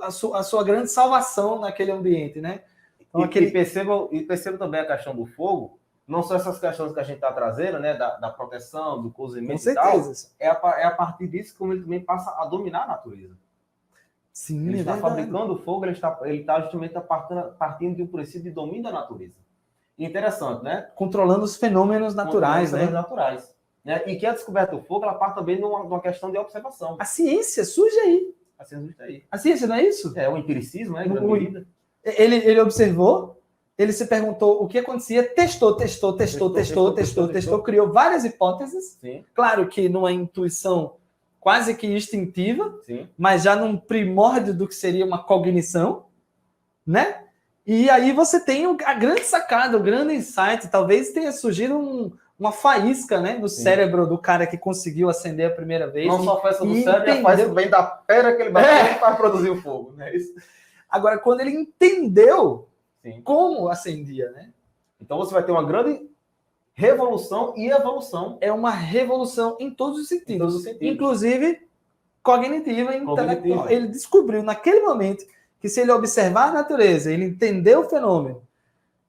a sua grande salvação naquele ambiente, né? Então, e perceba também a questão do fogo, não só essas questões que a gente está trazendo, né, da proteção, do cozimento e tal, é a partir disso que ele também passa a dominar a natureza. Sim, ele está fabricando o fogo, ele está justamente partindo de um princípio de domínio da natureza. Interessante, né? Controlando os fenômenos naturais, né? Naturais. Né? E que a descoberta do fogo, ela parte também de uma questão de observação. A ciência surge aí. A ciência surge aí. A ciência não é isso? É o empiricismo, né? Ele observou, ele se perguntou o que acontecia, testou, criou várias hipóteses. Sim. Claro que numa intuição quase que instintiva, sim, mas já num primórdio do que seria uma cognição, né? E aí você tem a grande sacada, o grande insight, talvez tenha surgido uma faísca, né, no cérebro do cara que conseguiu acender a primeira vez. Não só a faísca do cérebro, a faísca vem da pedra que ele bateu para produzir o fogo, né? Isso. Agora, quando ele entendeu como acendia, né? Então você vai ter uma grande revolução e evolução. É uma revolução em todos os sentidos. Inclusive cognitiva e intelectual. Ele descobriu naquele momento que se ele observar a natureza, ele entender o fenômeno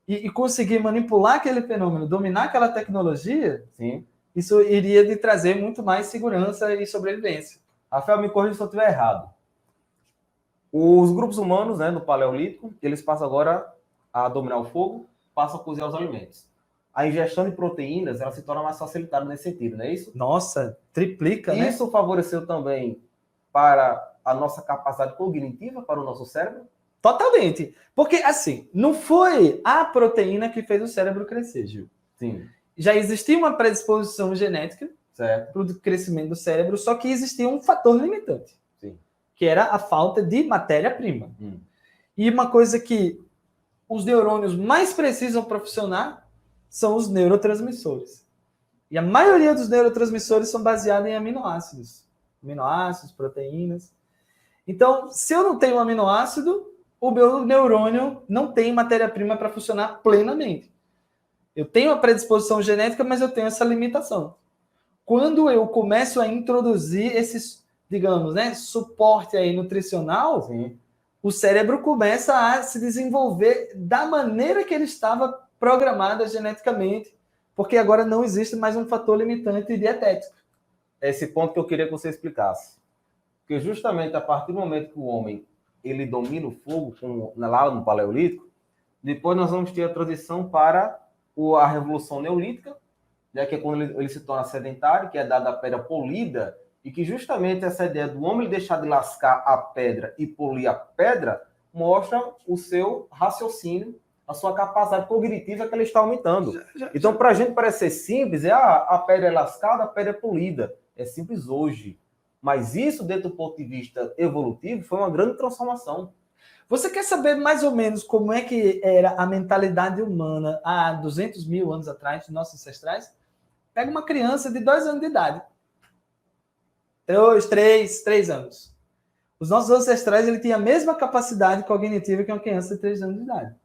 e conseguir manipular aquele fenômeno, dominar aquela tecnologia, isso iria lhe trazer muito mais segurança e sobrevivência. Rafael, me corrija se eu estiver errado. Os grupos humanos, né, do Paleolítico, eles passam agora a dominar o fogo, passam a cozinhar os alimentos. A ingestão de proteínas, ela se torna mais facilitada nesse sentido, não é isso? Nossa, triplica, né? Isso favoreceu também para a nossa capacidade cognitiva, para o nosso cérebro? Totalmente. Porque, assim, não foi a proteína que fez o cérebro crescer, Gil. Sim. Já existia uma predisposição genética para o crescimento do cérebro, só que existia um fator limitante, que era a falta de matéria-prima. E uma coisa que os neurônios mais precisam para funcionar são os neurotransmissores. E a maioria dos neurotransmissores são baseados em aminoácidos. Aminoácidos, proteínas. Então, se eu não tenho um aminoácido, o meu neurônio não tem matéria-prima para funcionar plenamente. Eu tenho a predisposição genética, mas eu tenho essa limitação. Quando eu começo a introduzir esses, digamos, né, suporte aí nutricional, o cérebro começa a se desenvolver da maneira que ele estava programado geneticamente, porque agora não existe mais um fator limitante dietético. É esse ponto que eu queria que você explicasse. Porque justamente a partir do momento que o homem ele domina o fogo, lá no Paleolítico, depois nós vamos ter a transição para a Revolução Neolítica, né, que é quando ele se torna sedentário, que é dada a pedra polida, e que justamente essa ideia do homem deixar de lascar a pedra e polir a pedra mostra o seu raciocínio, a sua capacidade cognitiva que ela está aumentando. Então, para a gente parecer simples, a pedra é lascada, a pedra é polida. É simples hoje. Mas isso, dentro do ponto de vista evolutivo, foi uma grande transformação. Você quer saber mais ou menos como é que era a mentalidade humana há 200 mil anos atrás, de nossos ancestrais? Pega uma criança de 2 anos de idade. 3 anos. Os nossos ancestrais ele tinham a mesma capacidade cognitiva que uma criança de 3 anos de idade.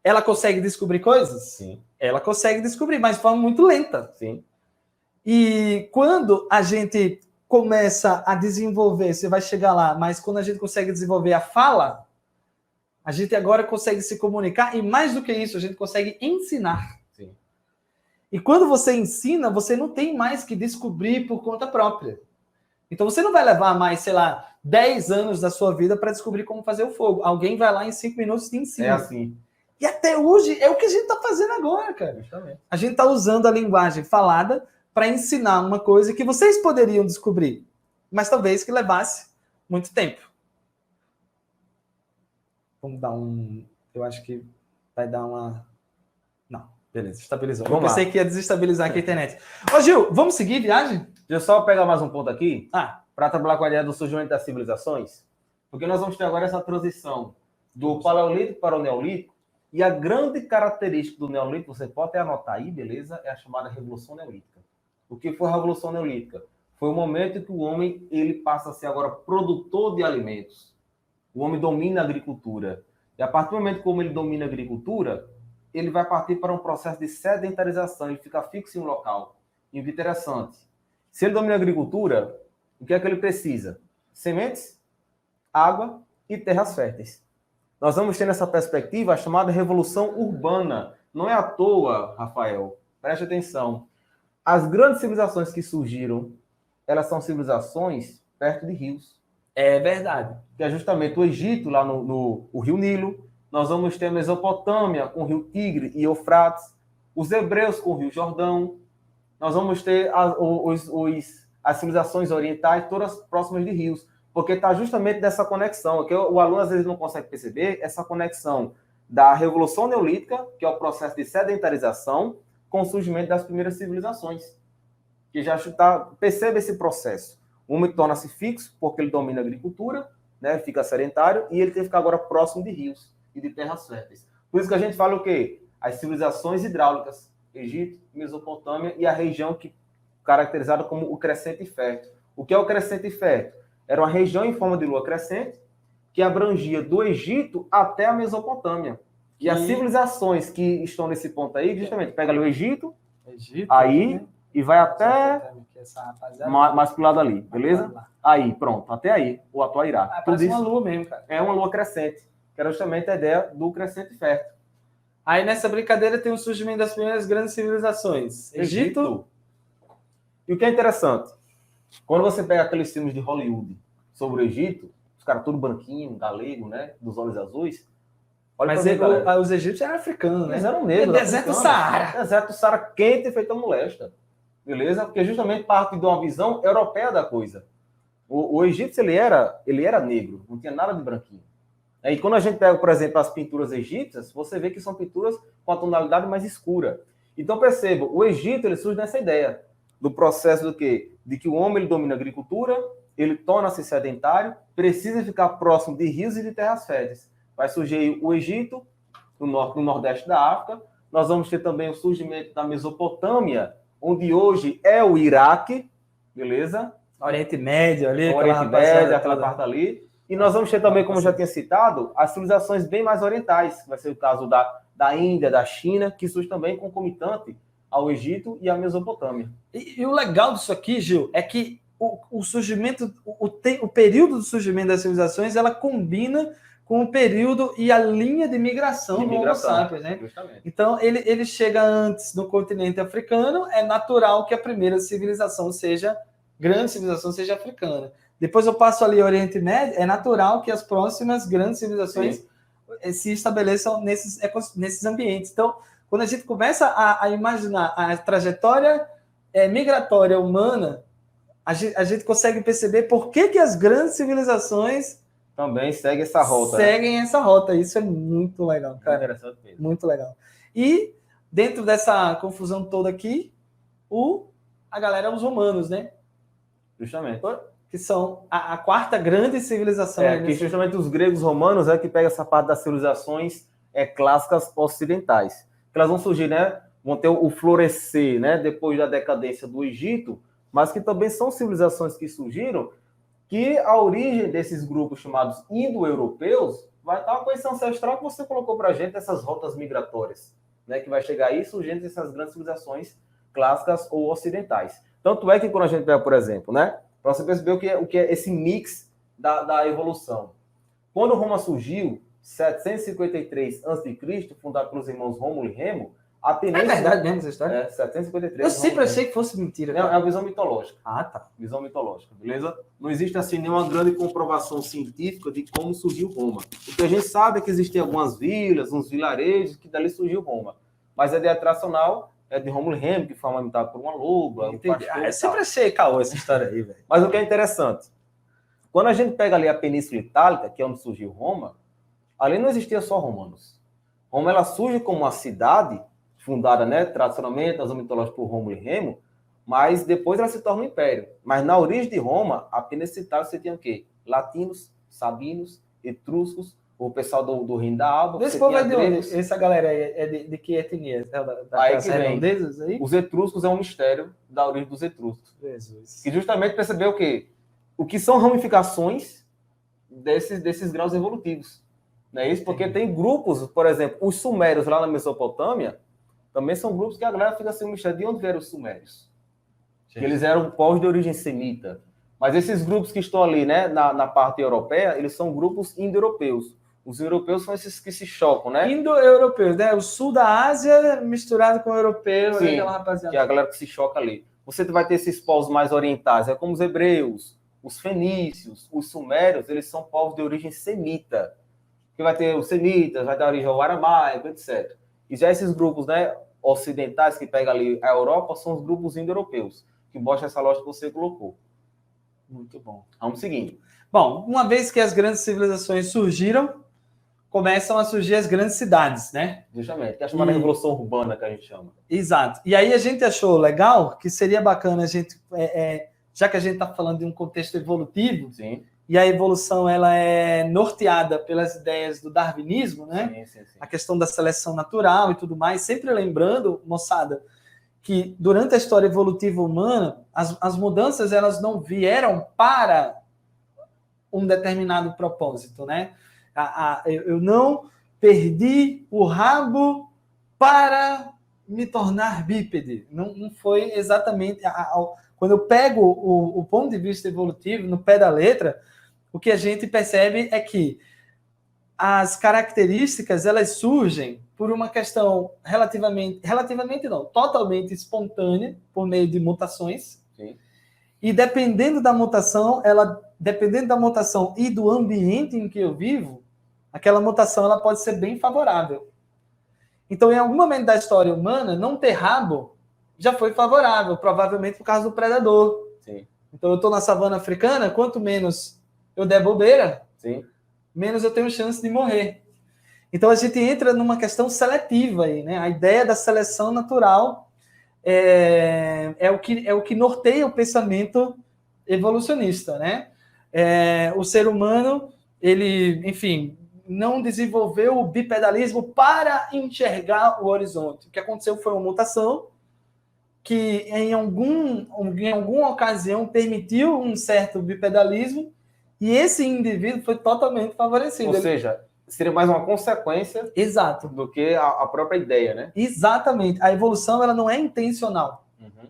Ela consegue descobrir coisas? Sim. Ela consegue descobrir, mas de forma muito lenta. Sim. E quando a gente começa a desenvolver, você vai chegar lá, mas quando a gente consegue desenvolver a fala, a gente agora consegue se comunicar e mais do que isso, a gente consegue ensinar. Sim. E quando você ensina, você não tem mais que descobrir por conta própria. Então você não vai levar mais, 10 anos da sua vida para descobrir como fazer o fogo. Alguém vai lá em 5 minutos e te ensina. É assim. E até hoje é o que a gente está fazendo agora, cara. Justamente. A gente está usando a linguagem falada para ensinar uma coisa que vocês poderiam descobrir, mas talvez que levasse muito tempo. Vamos dar eu acho que vai dar uma... Não, beleza, estabilizou. Eu pensei que ia desestabilizar aqui a internet. Ô Gil, vamos seguir viagem? Deixa eu só pegar mais um ponto aqui, para trabalhar com a ideia do surgimento das civilizações, porque nós vamos ter agora essa transição do Paleolítico para o Neolítico, e a grande característica do Neolítico, você pode até anotar aí, beleza, é a chamada Revolução Neolítica. O que foi a Revolução Neolítica? Foi o momento em que o homem ele passa a ser agora produtor de alimentos. O homem domina a agricultura. E a partir do momento que o homem ele domina a agricultura, ele vai partir para um processo de sedentarização, ele fica fixo em um local. E o que é interessante, se ele domina a agricultura, o que é que ele precisa? Sementes, água e terras férteis. Nós vamos ter nessa perspectiva a chamada Revolução Urbana. Não é à toa, Rafael, preste atenção. As grandes civilizações que surgiram, elas são civilizações perto de rios. É verdade. Que é justamente o Egito, lá no Rio Nilo. Nós vamos ter a Mesopotâmia com o Rio Tigre e Eufrates. Os hebreus com o Rio Jordão. Nós vamos ter as civilizações orientais todas próximas de rios. Porque está justamente dessa conexão. Que o aluno às vezes não consegue perceber essa conexão da Revolução Neolítica, que é o processo de sedentarização, com o surgimento das primeiras civilizações. Que já percebe esse processo. O homem torna-se fixo, porque ele domina a agricultura, né, fica sedentário, e ele tem que ficar agora próximo de rios e de terras férteis. Por isso que a gente fala o quê? As civilizações hidráulicas, Egito, Mesopotâmia, e a região caracterizada como o crescente fértil. O que é o crescente fértil? Era uma região em forma de lua crescente, que abrangia do Egito até a Mesopotâmia. E as civilizações que estão nesse ponto aí, justamente, pega ali o Egito aí, né? E vai até mais pro lado ali, beleza? Aí, pronto, até aí, o atual Iraque. Parece uma lua mesmo, cara. É uma lua crescente, que era justamente a ideia do crescente fértil. Aí nessa brincadeira tem o surgimento das primeiras grandes civilizações. Egito. E o que é interessante, quando você pega aqueles filmes de Hollywood sobre o Egito, os caras tudo branquinho, galego, né, dos olhos azuis. Mas os egípcios eram africanos, né? Eles eram negros. Deserto do Saara. Deserto do Saara quente e feito a molesta. Beleza? Porque justamente parte de uma visão europeia da coisa. O egípcio, ele era negro, não tinha nada de branquinho. E quando a gente pega, por exemplo, as pinturas egípcias, você vê que são pinturas com a tonalidade mais escura. Então, perceba, o Egito, ele surge nessa ideia do processo do quê? De que o homem, ele domina a agricultura, ele torna-se sedentário, precisa ficar próximo de rios e de terras férteis. Vai surgir o Egito, no nordeste da África. Nós vamos ter também o surgimento da Mesopotâmia, onde hoje é o Iraque, beleza? Oriente Médio ali. Oriente Médio, aquela parte ali. E nós vamos ter também, como já tinha citado, as civilizações bem mais orientais, que vai ser o caso da Índia, da China, que surge também concomitante ao Egito e à Mesopotâmia. E o legal disso aqui, Gil, é que o surgimento, o período do surgimento das civilizações, ela combina com o período e a linha de migração do Homo sapiens, né? Justamente. Então, ele chega antes no continente africano, é natural que a primeira civilização grande civilização seja africana. Depois eu passo ali Oriente Médio, é natural que as próximas grandes civilizações se estabeleçam nesses ambientes. Então, quando a gente começa a imaginar a trajetória migratória humana, a gente consegue perceber por que as grandes civilizações também seguem essa rota. Seguem essa rota. Isso é muito legal, cara. Interessante mesmo. Muito legal. E dentro dessa confusão toda aqui, a galera, os romanos, né? Justamente. Que são a quarta grande civilização. Que justamente os gregos romanos que pega essa parte das civilizações clássicas ocidentais. Que elas vão surgir, né? Vão ter o florescer, né? Depois da decadência do Egito, mas que também são civilizações que surgiram, que a origem desses grupos chamados indo-europeus vai estar uma coisa ancestral que você colocou para a gente, essas rotas migratórias, né? Que vai chegar aí surgindo essas grandes civilizações clássicas ou ocidentais. Tanto é que quando a gente pega, por exemplo, né? Para você perceber o que é esse mix da evolução. Quando Roma surgiu, 753 a.C., fundado pelos irmãos Rômulo e Remo, a Península... É verdade mesmo essa história? 753. Eu sempre achei que fosse mentira. Não, é uma visão mitológica. Ah, tá. Visão mitológica, beleza? Não existe, assim, nenhuma grande comprovação científica de como surgiu Roma. O que a gente sabe é que existem algumas vilas, uns vilarejos, que dali surgiu Roma. Mas a ideia tradicional é de Rômulo e Remo, que foi amamentado por uma loba, um pastor. Eu sempre achei caô essa história aí, velho. Mas o que é interessante, quando a gente pega ali a Península Itálica, que é onde surgiu Roma, ali não existia só romanos. Roma, ela surge como uma cidade fundada, né, tradicionalmente, nas mitológicas por Rômulo e Remo, mas depois ela se torna um império. Mas na origem de Roma, a Península Itálica você tinha o quê? Latinos, sabinos, etruscos, o pessoal do Reino da Alba. Esse povo é de onde? Essa galera aí é de que etnia? Aí que vem. Aí? Os etruscos é um mistério da origem dos etruscos. Jesus. Que justamente percebeu o quê? O que são ramificações desses graus evolutivos. Não é isso? Porque tem grupos, por exemplo, os sumérios lá na Mesopotâmia, também são grupos que a galera fica assim, um mistério de onde vieram os sumérios. Que eles eram povos de origem semita. Mas esses grupos que estão ali, né, na parte europeia, eles são grupos indo-europeus. Os europeus são esses que se chocam, né? Indo-europeus, né? O sul da Ásia misturado com o europeu. Sim, aquela rapaziada. Que é a galera que se choca ali. Você vai ter esses povos mais orientais, como os hebreus, os fenícios, os sumérios, eles são povos de origem semita. Que vai ter os semitas, vai dar origem ao aramaico, etc. E já esses grupos, né, ocidentais que pegam ali a Europa são os grupos indo-europeus, que mostra essa lógica que você colocou. Muito bom. Vamos seguindo. Bom, uma vez que as grandes civilizações surgiram, começam a surgir as grandes cidades, né? Justamente, que é a chamada revolução urbana que a gente chama. Exato. E aí a gente achou legal que seria bacana a gente, já que a gente está falando de um contexto evolutivo, sim, e a evolução ela é norteada pelas ideias do darwinismo, né? Sim. A questão da seleção natural e tudo mais, sempre lembrando, moçada, que durante a história evolutiva humana, as mudanças elas não vieram para um determinado propósito, né? Eu não perdi o rabo para me tornar bípede. Não foi exatamente... Quando eu pego o ponto de vista evolutivo, no pé da letra, o que a gente percebe é que as características elas surgem por uma questão totalmente espontânea, por meio de mutações. Sim. E dependendo da mutação e do ambiente em que eu vivo, aquela mutação ela pode ser bem favorável. Então, em algum momento da história humana, não ter rabo já foi favorável, provavelmente por causa do predador. Sim. Então, eu estou na savana africana, quanto menos eu der bobeira, sim, menos eu tenho chance de morrer. Então, a gente entra numa questão seletiva aí, né? A ideia da seleção natural é o que norteia o pensamento evolucionista, né? O ser humano, ele, enfim, não desenvolveu o bipedalismo para enxergar o horizonte. O que aconteceu foi uma mutação que, em alguma ocasião, permitiu um certo bipedalismo e esse indivíduo foi totalmente favorecido. Ou seja, seria mais uma consequência Exato. do que a própria ideia, né? Exatamente. A evolução ela não é intencional. Uhum.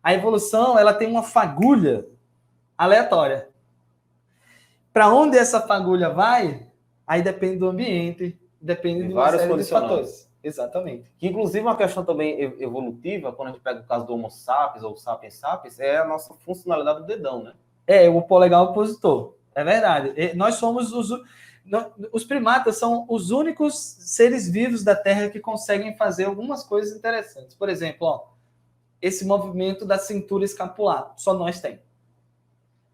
A evolução ela tem uma fagulha aleatória. Para onde essa fagulha vai, Aí depende do ambiente, depende de uma vários série de condicionantes. fatores. Exatamente. Que, inclusive, uma questão também evolutiva, quando a gente pega o caso do Homo sapiens ou Sapiens sapiens, é a nossa funcionalidade do dedão, né? O polegar opositor. É verdade. Nós somos os primatas são os únicos seres vivos da Terra que conseguem fazer algumas coisas interessantes. Por exemplo, ó, esse movimento da cintura escapular. Só nós tem.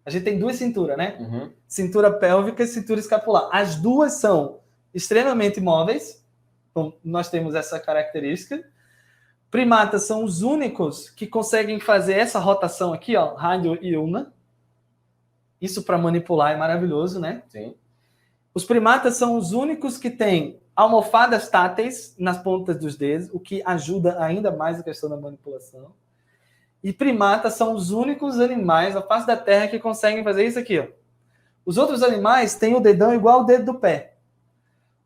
A gente tem 2 cinturas, né? Uhum. Cintura pélvica e cintura escapular. As duas são extremamente móveis. Então, nós temos essa característica. Primatas são os únicos que conseguem fazer essa rotação aqui, ó, rádio e ulna. Isso para manipular é maravilhoso, né? Sim. Os primatas são os únicos que têm almofadas táteis nas pontas dos dedos, o que ajuda ainda mais a questão da manipulação. E primatas são os únicos animais na face da Terra que conseguem fazer isso aqui, ó. Os outros animais têm o dedão igual ao dedo do pé.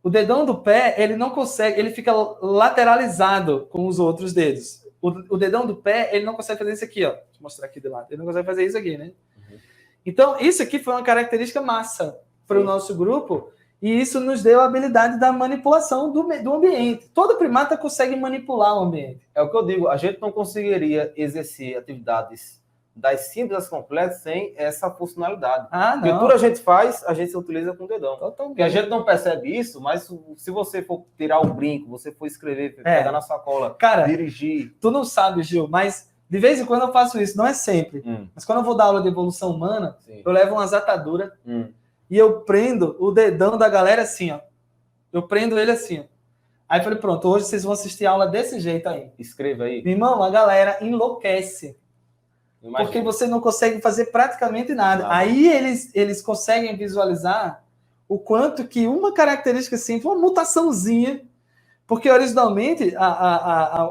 O dedão do pé, ele não consegue, ele fica lateralizado com os outros dedos. O dedão do pé, ele não consegue fazer isso aqui, ó. Deixa eu mostrar aqui de lado. Ele não consegue fazer isso aqui, né? Uhum. Então, isso aqui foi uma característica massa para o nosso grupo, e isso nos deu a habilidade da manipulação do ambiente. Todo primata consegue manipular o ambiente. É o que eu digo, a gente não conseguiria exercer atividades das simples às complexas sem essa funcionalidade. Não. Porque tudo a gente faz, a gente se utiliza com o dedão. Totalmente. Porque a gente não percebe isso, mas se você for tirar o brinco, você for escrever, pegar na sacola, cara, dirigir... Tu não sabe, Gil, mas de vez em quando eu faço isso, não é sempre. Mas quando eu vou dar aula de evolução humana, sim, eu levo umas ataduras e eu prendo o dedão da galera assim, ó. Eu prendo ele assim, ó. Aí eu falei, pronto, hoje vocês vão assistir a aula desse jeito aí. Escreva aí. Irmão, a galera enlouquece. Imagina. Porque você não consegue fazer praticamente nada. Aí eles conseguem visualizar o quanto que uma característica simples, uma mutaçãozinha, porque originalmente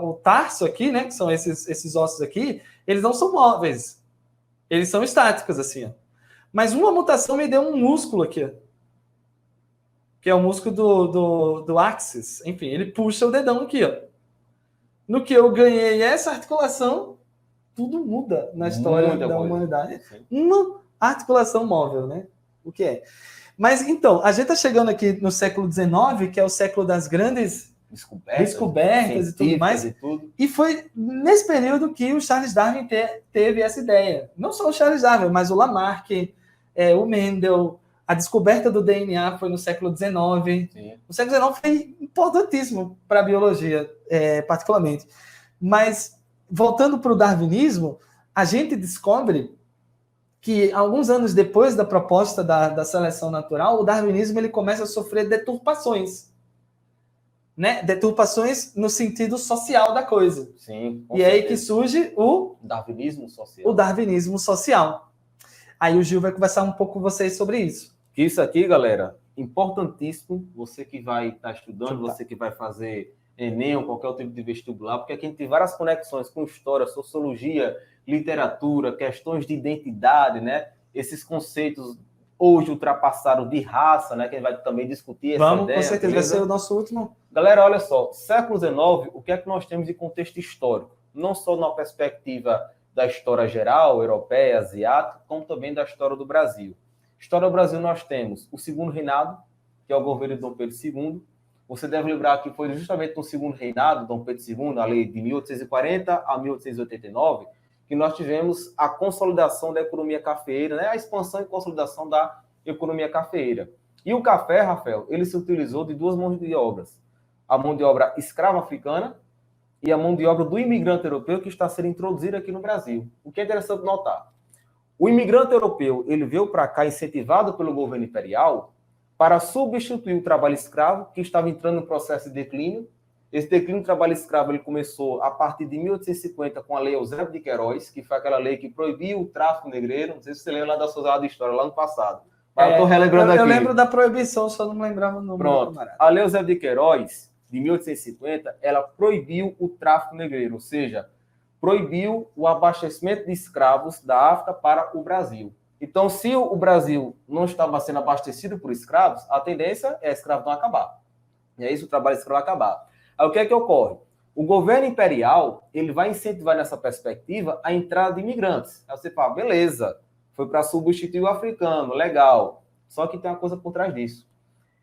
o tarso aqui, né, que são esses ossos aqui, eles não são móveis. Eles são estáticos, assim, ó. Mas uma mutação me deu um músculo aqui, ó, que é o músculo do axis. Enfim, ele puxa o dedão aqui, ó. No que eu ganhei essa articulação, tudo muda na história da humanidade. Sim. Uma articulação móvel, né? O que é? Mas, então, a gente está chegando aqui no século XIX, que é o século das grandes descobertas e tudo mais. E foi nesse período que o Charles Darwin teve essa ideia. Não só o Charles Darwin, mas o Lamarck, o Mendel. A descoberta do DNA foi no século XIX. Sim. O século XIX foi importantíssimo para a biologia, particularmente. Mas, voltando para o darwinismo, a gente descobre que, alguns anos depois da proposta da seleção natural, o darwinismo ele começa a sofrer deturpações. Né? Deturpações no sentido social da coisa. Sim, e é aí que surge o darwinismo social. O darwinismo social. Aí o Gil vai conversar um pouco com vocês sobre isso. Isso aqui, galera, importantíssimo, você que vai estar estudando, você que vai fazer Enem ou qualquer outro tipo de vestibular, porque aqui a gente tem várias conexões com história, sociologia, literatura, questões de identidade, né? Esses conceitos hoje ultrapassaram de raça, né? Que a gente vai também discutir essa ideia. Com certeza, vai ser o nosso último. Galera, olha só, século XIX, o que é que nós temos de contexto histórico? Não só na perspectiva da história geral, europeia, asiática, como também da história do Brasil. História do Brasil, nós temos o segundo reinado, que é o governo de Dom Pedro II. Você deve lembrar que foi justamente no segundo reinado, Dom Pedro II, a lei de 1840 a 1889, que nós tivemos a consolidação da economia cafeeira, né? A expansão e consolidação da economia cafeeira. E o café, Rafael, ele se utilizou de 2 mãos de obras. A mão de obra escrava africana e a mão de obra do imigrante europeu que está sendo introduzida aqui no Brasil. O que é interessante notar. O imigrante europeu, ele veio para cá incentivado pelo governo imperial para substituir o trabalho escravo, que estava entrando em processo de declínio. Esse declínio do trabalho escravo ele começou a partir de 1850 com a Lei Eusébio de Queiroz, que foi aquela lei que proibiu o tráfico negreiro. Não sei se você lembra lá da sua aula de história, lá no passado. Mas eu estou relembrando aqui. Eu lembro da proibição, só não me lembrava o nome. Pronto. A Lei Eusébio de Queiroz, de 1850, ela proibiu o tráfico negreiro, ou seja, proibiu o abastecimento de escravos da África para o Brasil. Então, se o Brasil não estava sendo abastecido por escravos, a tendência é a escravidão acabar. E é isso, o trabalho escravo acabar. Aí o que é que ocorre? O governo imperial, ele vai incentivar nessa perspectiva a entrada de imigrantes. Aí você fala, beleza, foi para substituir o africano, legal. Só que tem uma coisa por trás disso.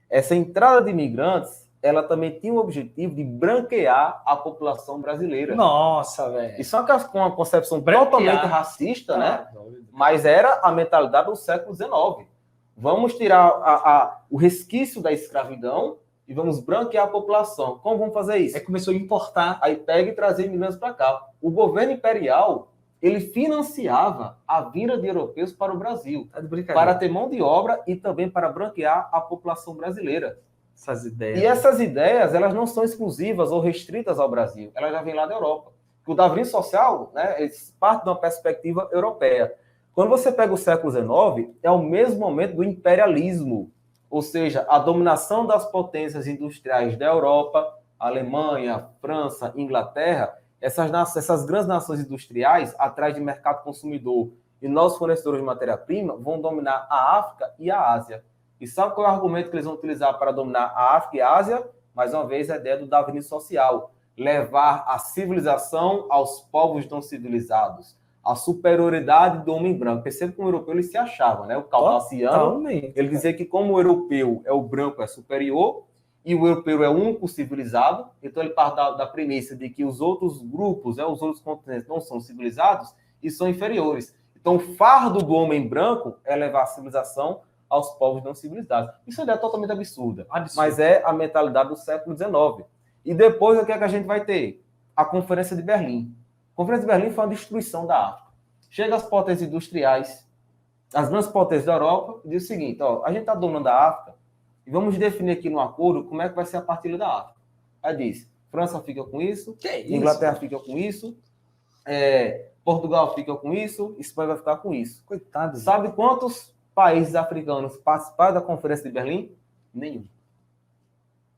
Essa entrada de imigrantes, ela também tinha o objetivo de branquear a população brasileira. Nossa, velho. Isso é uma concepção totalmente racista, né? Mas era a mentalidade do século XIX. Vamos tirar o resquício da escravidão e vamos branquear a população. Como vamos fazer isso? Aí começou a importar. Aí pega e trazer imigrantes para cá. O governo imperial, ele financiava a vinda de europeus para o Brasil, para ter mão de obra e também para branquear a população brasileira. Essas ideias. E essas ideias, elas não são exclusivas ou restritas ao Brasil, elas já vêm lá da Europa. O darwinismo social, né, parte de uma perspectiva europeia. Quando você pega o século XIX, é o mesmo momento do imperialismo, ou seja, a dominação das potências industriais da Europa, Alemanha, França, Inglaterra, essas grandes nações industriais, atrás de mercado consumidor e novos fornecedores de matéria-prima, vão dominar a África e a Ásia. E sabe qual é o argumento que eles vão utilizar para dominar a África e a Ásia? Mais uma vez, a ideia do darwinismo social. Levar a civilização aos povos não civilizados. A superioridade do homem branco. Percebe como o europeu ele se achava, né? O Caldaciano, ele dizia que como o europeu é o branco é superior e o europeu é o único civilizado, então ele parte da premissa de que os outros grupos, né, os outros continentes não são civilizados e são inferiores. Então o fardo do homem branco é levar a civilização aos povos não civilizados. Isso é uma ideia totalmente absurda, mas é a mentalidade do século XIX. E depois, o que é que a gente vai ter? A Conferência de Berlim. A Conferência de Berlim foi uma destruição da África. Chega as potências industriais, as grandes potências da Europa, e diz o seguinte, ó, a gente está dominando a África, e vamos definir aqui no acordo como é que vai ser a partilha da África. Aí diz, França fica com isso, Inglaterra fica com isso, Portugal fica com isso, Espanha vai ficar com isso. Coitado. Sabe quantos países africanos participaram da Conferência de Berlim? Nenhum.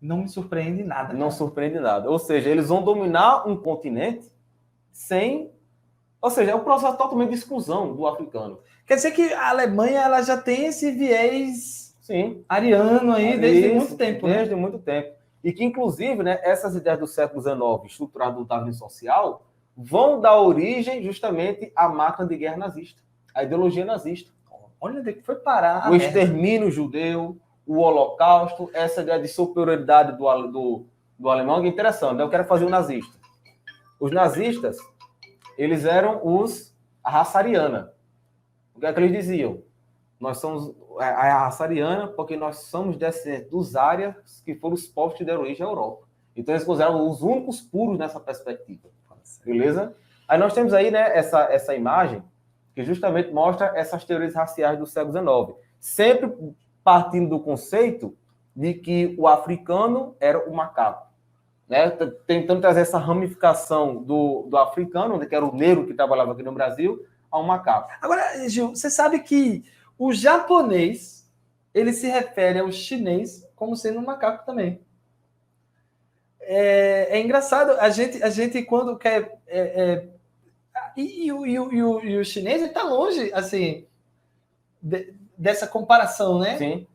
Não me surpreende nada. Não surpreende nada. Ou seja, eles vão dominar um continente sem... Ou seja, é um processo totalmente de exclusão do africano. Quer dizer que a Alemanha ela já tem esse viés ariano aí desde muito tempo. Desde muito tempo. E que, inclusive, né, essas ideias do século XIX, estruturadas do darwinismo social, vão dar origem justamente à máquina de guerra nazista, à ideologia nazista. Olha onde que foi parar. O extermínio judeu, o holocausto, essa ideia de superioridade do alemão, que é interessante, né? Eu quero fazer o nazista. Os nazistas, eles eram a raça ariana. O que é que eles diziam? Nós somos a raça ariana porque nós somos descendentes dos árias que foram os povos que deram origem à Europa. Então eles consideravam os únicos puros nessa perspectiva. Beleza? Aí nós temos aí, né, essa imagem que justamente mostra essas teorias raciais do século XIX. Sempre partindo do conceito de que o africano era o macaco. Né? Tentando trazer essa ramificação do africano, que era o negro que trabalhava aqui no Brasil, ao macaco. Agora, Gil, você sabe que o japonês, ele se refere ao chinês como sendo um macaco também. É engraçado, a gente quando quer... E o chinês está longe, assim, dessa comparação, né? Sim.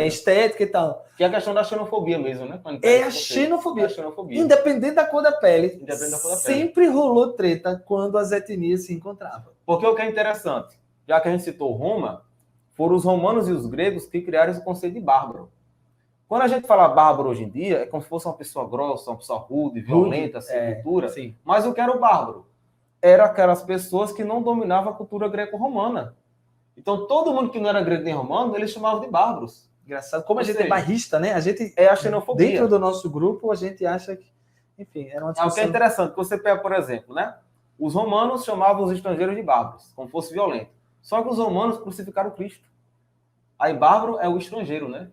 Estética e tal. Que é a questão da xenofobia mesmo, né? É a xenofobia. Independente da cor da pele. Sempre rolou treta quando as etnias se encontravam. Porque o que é interessante, já que a gente citou Roma, foram os romanos e os gregos que criaram esse conceito de bárbaro. Quando a gente fala bárbaro hoje em dia, é como se fosse uma pessoa grossa, uma pessoa rude, violenta, sem cultura. Sim. Mas o que era o bárbaro? Eram aquelas pessoas que não dominavam a cultura greco-romana. Então, todo mundo que não era grego nem romano, eles chamavam de bárbaros. Engraçado. Como a gente é bairrista, né? A gente, é a xenofobia. Dentro do nosso grupo, a gente acha que... Enfim, era uma discussão... O que é interessante, você pega, por exemplo, né? Os romanos chamavam os estrangeiros de bárbaros, como fosse violento. Só que os romanos crucificaram Cristo. Aí bárbaro é o estrangeiro, né?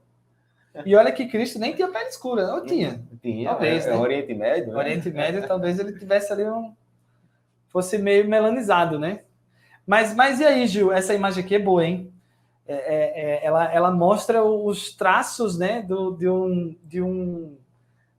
E olha que Cristo nem tinha pele escura. Ou tinha? Tinha, talvez, né? Oriente Médio. Né? Oriente Médio, talvez ele tivesse ali fosse meio melanizado, né? Mas e aí, Gil? Essa imagem aqui é boa, hein? Ela mostra os traços, né, de um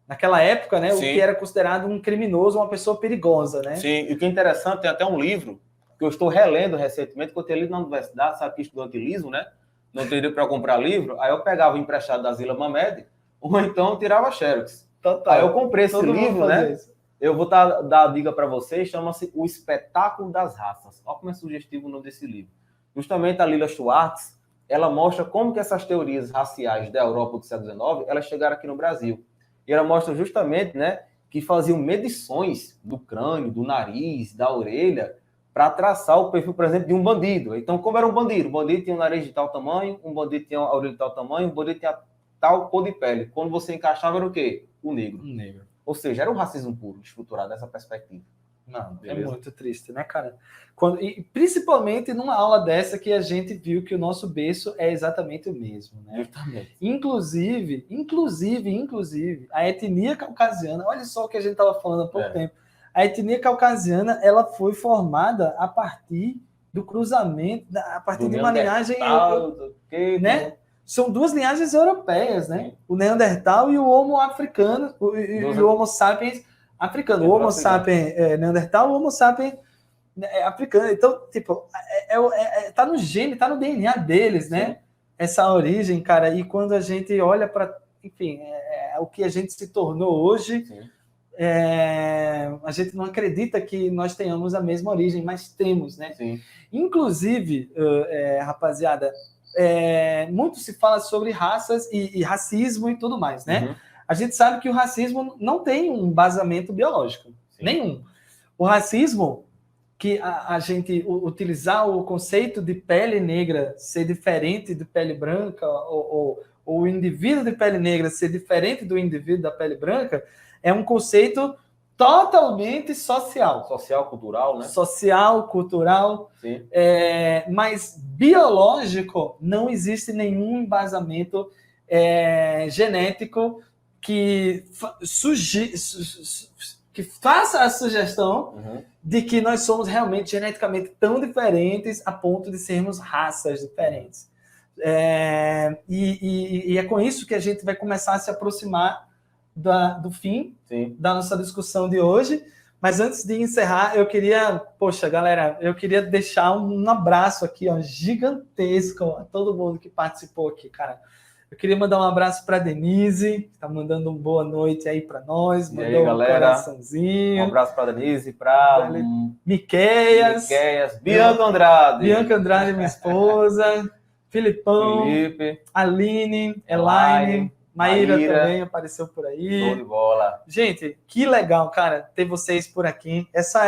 naquela época, né, o que era considerado um criminoso, uma pessoa perigosa, né? Sim, e o que é interessante, tem até um livro que eu estou relendo recentemente, que eu tenho lido na universidade, sabe que estudantilismo, né? Não teria dinheiro para comprar livro, aí eu pegava emprestado da Zila Mamed, ou então tirava xerox. Total. Aí eu comprei esse livro, né? Isso. Eu vou dar a dica para vocês, chama-se O Espetáculo das Raças. Olha como é sugestivo o nome desse livro. Justamente a Lila Schwartz, ela mostra como que essas teorias raciais da Europa do século XIX, elas chegaram aqui no Brasil. E ela mostra justamente, né, que faziam medições do crânio, do nariz, da orelha, para traçar o perfil, por exemplo, de um bandido. Então, como era um bandido? O bandido tinha um nariz de tal tamanho, um bandido tinha a orelha de tal tamanho, um bandido tinha tal cor de pele. Quando você encaixava, era o quê? O negro. Um negro. Ou seja, era um racismo puro, estruturado dessa perspectiva. Não, Beleza. é muito triste, né, cara? E principalmente numa aula dessa que a gente viu que o nosso berço é exatamente o mesmo, né? Justamente. Inclusive, a etnia caucasiana, olha só o que a gente estava falando há pouco tempo. A etnia caucasiana, ela foi formada a partir do cruzamento, a partir de uma linhagem, né? São duas linhagens europeias, né? Sim. O Neandertal e o Homo africano, e o Homo sapiens africano. O Homo sapiens Neandertal, o Homo sapiens africano. Então, tipo, tá no gene, tá no DNA deles, né? Sim. Essa origem, cara. E quando a gente olha para, enfim, o que a gente se tornou hoje, a gente não acredita que nós tenhamos a mesma origem, mas temos, né? Sim. Inclusive, rapaziada, muito se fala sobre raças e racismo e tudo mais, né? Uhum. A gente sabe que o racismo não tem um embasamento biológico, nenhum. O racismo, que a gente utilizar o conceito de pele negra ser diferente de pele branca, ou o indivíduo de pele negra ser diferente do indivíduo da pele branca, é um conceito totalmente social. Social, cultural, né? Social, cultural. Sim. Mas biológico, não existe nenhum embasamento genético que faça a sugestão de que nós somos realmente geneticamente tão diferentes a ponto de sermos raças diferentes. E é com isso que a gente vai começar a se aproximar do fim da nossa discussão de hoje. Mas antes de encerrar, eu queria deixar um abraço aqui, ó, gigantesco a todo mundo que participou aqui, cara. Eu queria mandar um abraço para Denise, que está mandando uma boa noite aí para nós, mandou um coraçãozinho. Um abraço para Denise, para Miqueias, Bianca Andrade, minha esposa, Felipe, Aline, Elaine, Maíra também apareceu por aí. Show de bola. Gente, que legal, cara, ter vocês por aqui. Essa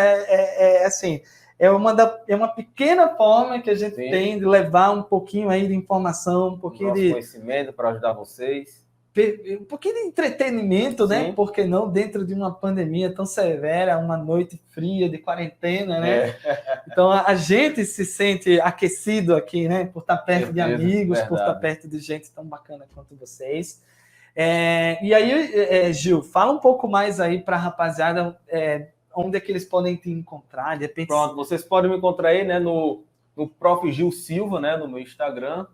assim, é uma pequena forma que a gente tem de levar um pouquinho aí de informação, um pouquinho de conhecimento para ajudar vocês. Um pouquinho de entretenimento, né? Por que não dentro de uma pandemia tão severa, uma noite fria de quarentena, né? Então a gente se sente aquecido aqui, né? Por estar perto de amigos, por estar perto de gente tão bacana quanto vocês. E aí, Gil, fala um pouco mais aí para a rapaziada onde é que eles podem te encontrar. De repente... Pronto, vocês podem me encontrar aí, né, no Prof. Gil Silva, né, no meu Instagram.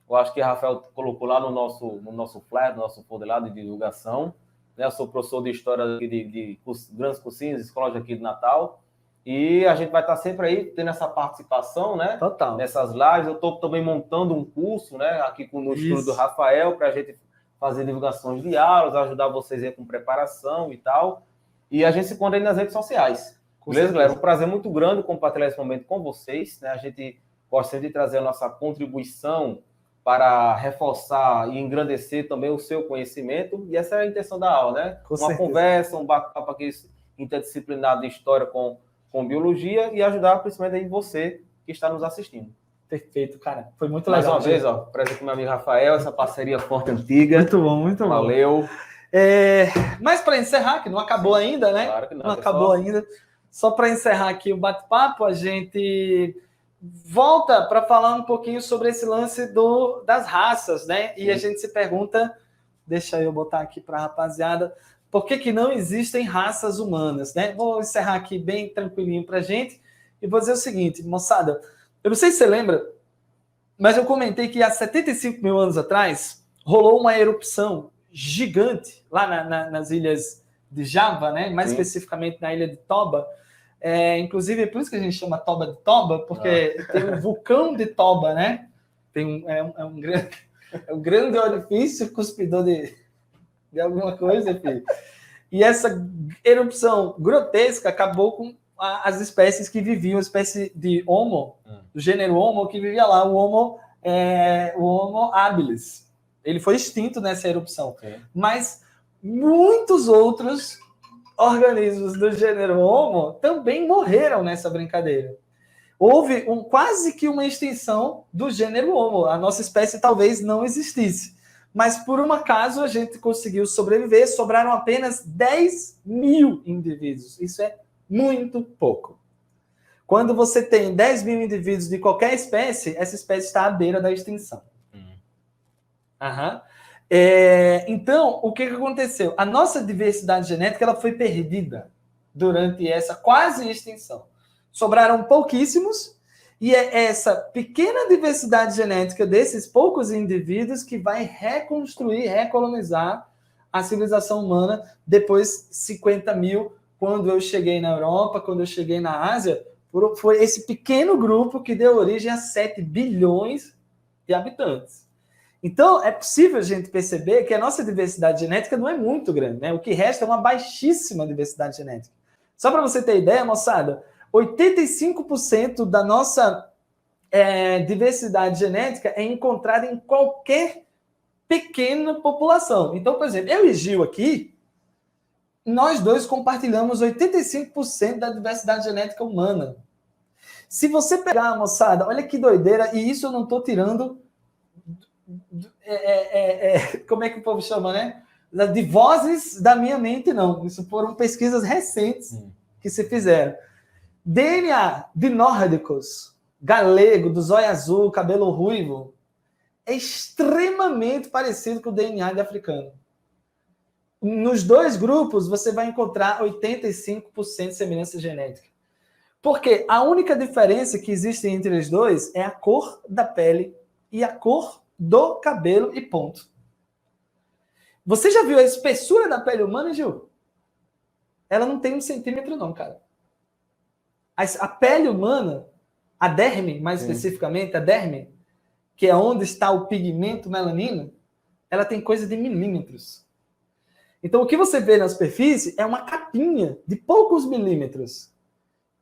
Eu acho que o Rafael colocou lá no nosso flyer, no nosso folder lá de divulgação. Né, eu sou professor de História de grandes cursinhos, escolas aqui de Natal. E a gente vai estar sempre aí tendo essa participação, né? Total. Nessas lives. Eu estou também montando um curso, né, aqui no estúdio do Rafael, para a gente fazer divulgações de aulas, ajudar vocês aí com preparação e tal. E a gente se encontra aí nas redes sociais. Beleza, galera? Um prazer muito grande compartilhar esse momento com vocês, né? A gente gosta de trazer a nossa contribuição para reforçar e engrandecer também o seu conhecimento. E essa é a intenção da aula, né? Uma conversa, um bate-papo aqui interdisciplinar de história com biologia e ajudar principalmente aí você que está nos assistindo. Perfeito, cara. Foi muito legal. Mais uma vez, prazer com meu amigo Rafael, essa parceria forte antiga. Muito bom, muito bom. Valeu. Mas para encerrar, que não acabou ainda, né? Claro que não acabou ainda. Só para encerrar aqui o bate-papo, a gente volta para falar um pouquinho sobre esse lance das raças, né? E a gente se pergunta, deixa eu botar aqui para a rapaziada, por que não existem raças humanas, né? Vou encerrar aqui bem tranquilinho para a gente e vou dizer o seguinte, moçada, eu não sei se você lembra, mas eu comentei que há 75 mil anos atrás rolou uma erupção gigante lá nas ilhas de Java, né? Mais especificamente na ilha de Toba. Inclusive, é por isso que a gente chama Toba de Toba, porque tem um vulcão de Toba, né? Tem um grande orifício cuspidor de alguma coisa, filho. E essa erupção grotesca acabou com as espécies que viviam, a espécie de Homo, do gênero Homo, que vivia lá, o Homo o Homo habilis. Ele foi extinto nessa erupção. Sim. Mas muitos outros organismos do gênero Homo também morreram nessa brincadeira. Houve quase que uma extinção do gênero Homo. A nossa espécie talvez não existisse. Mas, por um acaso, a gente conseguiu sobreviver. Sobraram apenas 10 mil indivíduos. Isso é muito pouco. Quando você tem 10 mil indivíduos de qualquer espécie, essa espécie está à beira da extinção. Então, o que aconteceu? A nossa diversidade genética ela foi perdida durante essa quase extinção. Sobraram pouquíssimos, e é essa pequena diversidade genética desses poucos indivíduos que vai reconstruir, recolonizar a civilização humana depois de 50 mil, quando eu cheguei na Europa, quando eu cheguei na Ásia, foi esse pequeno grupo que deu origem a 7 bilhões de habitantes. Então, é possível a gente perceber que a nossa diversidade genética não é muito grande, né? O que resta é uma baixíssima diversidade genética. Só para você ter ideia, moçada, 85% da nossa diversidade genética é encontrada em qualquer pequena população. Então, por exemplo, eu e Gil aqui, nós dois compartilhamos 85% da diversidade genética humana. Se você pegar, moçada, olha que doideira, e isso eu não estou tirando... como é que o povo chama, né? De vozes da minha mente, não. Isso foram pesquisas recentes que se fizeram. DNA de nórdicos, galego, do zóio azul, cabelo ruivo, é extremamente parecido com o DNA de africano. Nos dois grupos, você vai encontrar 85% de semelhança genética. Porque a única diferença que existe entre os dois é a cor da pele e a cor do cabelo e ponto. Você já viu a espessura da pele humana, Gil? Ela não tem 1 centímetro não, cara. A pele humana, a derme, mais especificamente, a derme, que é onde está o pigmento melanina, ela tem coisa de milímetros. Então, o que você vê na superfície é uma capinha de poucos milímetros.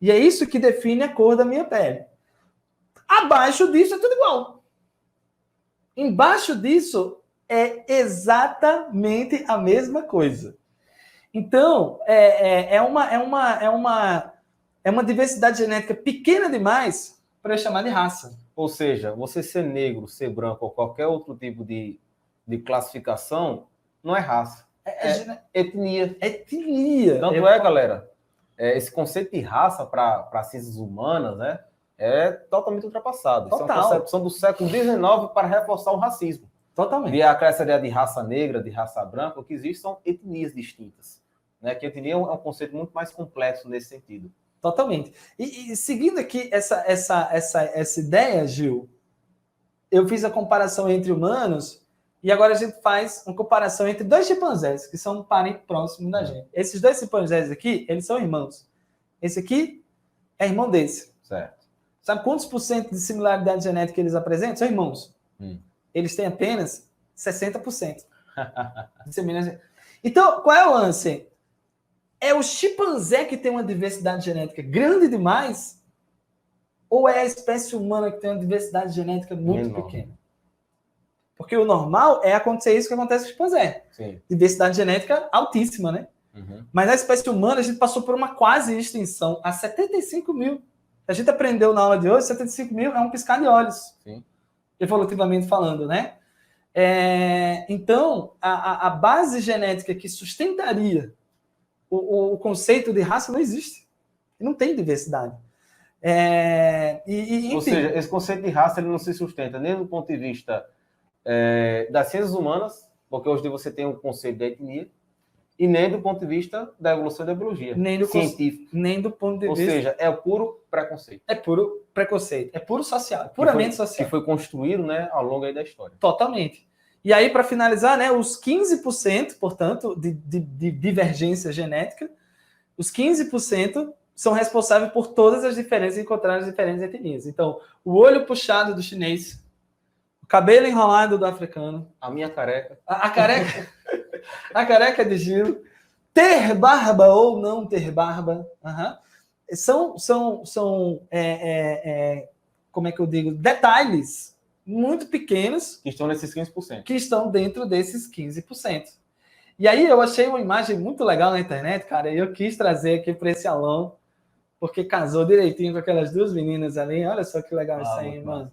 E é isso que define a cor da minha pele. Abaixo disso é tudo igual. Embaixo disso é exatamente a mesma coisa. Então, é uma diversidade genética pequena demais para eu chamar de raça. Ou seja, você ser negro, ser branco ou qualquer outro tipo de classificação não é raça. É etnia. Etnia. Tanto galera, esse conceito de raça para ciências humanas, né, é totalmente ultrapassado. Total. Isso é uma concepção do século XIX para reforçar o racismo. Totalmente. E essa ideia de raça negra, de raça branca, o que existe são etnias distintas. Né? Que etnia é um conceito muito mais complexo nesse sentido. Totalmente. E seguindo aqui essa ideia, Gil, eu fiz a comparação entre humanos e agora a gente faz uma comparação entre 2 chimpanzés, que são um parente próximo da gente. Esses 2 chimpanzés aqui, eles são irmãos. Esse aqui é irmão desse. Certo. Sabe quantos % de similaridade genética eles apresentam? São irmãos. Eles têm apenas 60% de semelhança. Então, qual é o lance? É o chimpanzé que tem uma diversidade genética grande demais ou é a espécie humana que tem uma diversidade genética muito pequena? Porque o normal é acontecer isso que acontece com o chimpanzé. Sim. Diversidade genética altíssima, né? Mas na espécie humana a gente passou por uma quase extinção há 75 mil. A gente aprendeu na aula de hoje, 75 mil é um piscar de olhos. Sim. Evolutivamente falando, né? Então, a base genética que sustentaria o conceito de raça não existe. Não tem diversidade. Enfim. Ou seja, esse conceito de raça ele não se sustenta nem do ponto de vista das ciências humanas, porque hoje você tem um conceito de etnia, e nem do ponto de vista da evolução da biologia. Científico. Nem do ponto de vista... Ou seja, é o puro preconceito. É puro preconceito. É puro social. Puramente social. Que foi construído, né, ao longo aí da história. Totalmente. E aí, para finalizar, né, os 15%, portanto, de divergência genética, os 15% são responsáveis por todas as diferenças encontradas nas diferentes etnias. Então, o olho puxado do chinês, o cabelo enrolado do africano, a minha careca, a careca, a careca de Gil, ter barba ou não ter barba, são como é que eu digo, detalhes muito pequenos Que estão nesses 15%. que estão dentro desses 15%. E aí eu achei uma imagem muito legal na internet, cara, e eu quis trazer aqui para esse aulão, porque casou direitinho com aquelas duas meninas ali. Olha só que legal isso aí, mano.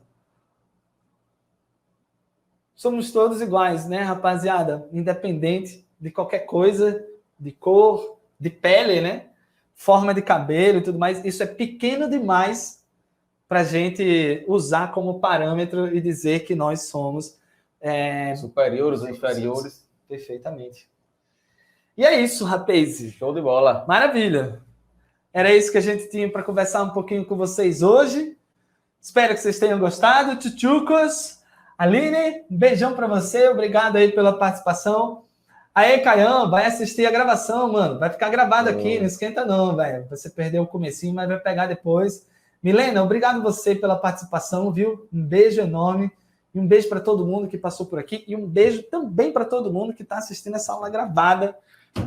Somos todos iguais, né, rapaziada? Independente de qualquer coisa, de cor, de pele, né? Forma de cabelo e tudo mais. Isso é pequeno demais para a gente usar como parâmetro e dizer que nós somos superiores ou inferiores. Perfeitamente. E é isso, rapaz. Show de bola. Maravilha. Era isso que a gente tinha para conversar um pouquinho com vocês hoje. Espero que vocês tenham gostado. Tchutchucos. Aline, um beijão para você. Obrigado aí pela participação. Aí, Caião, vai assistir a gravação, mano. Vai ficar gravado aqui, não esquenta não, velho. Você perdeu o comecinho, mas vai pegar depois. Milena, obrigado você pela participação, viu? Um beijo enorme. E um beijo para todo mundo que passou por aqui. E um beijo também para todo mundo que está assistindo essa aula gravada.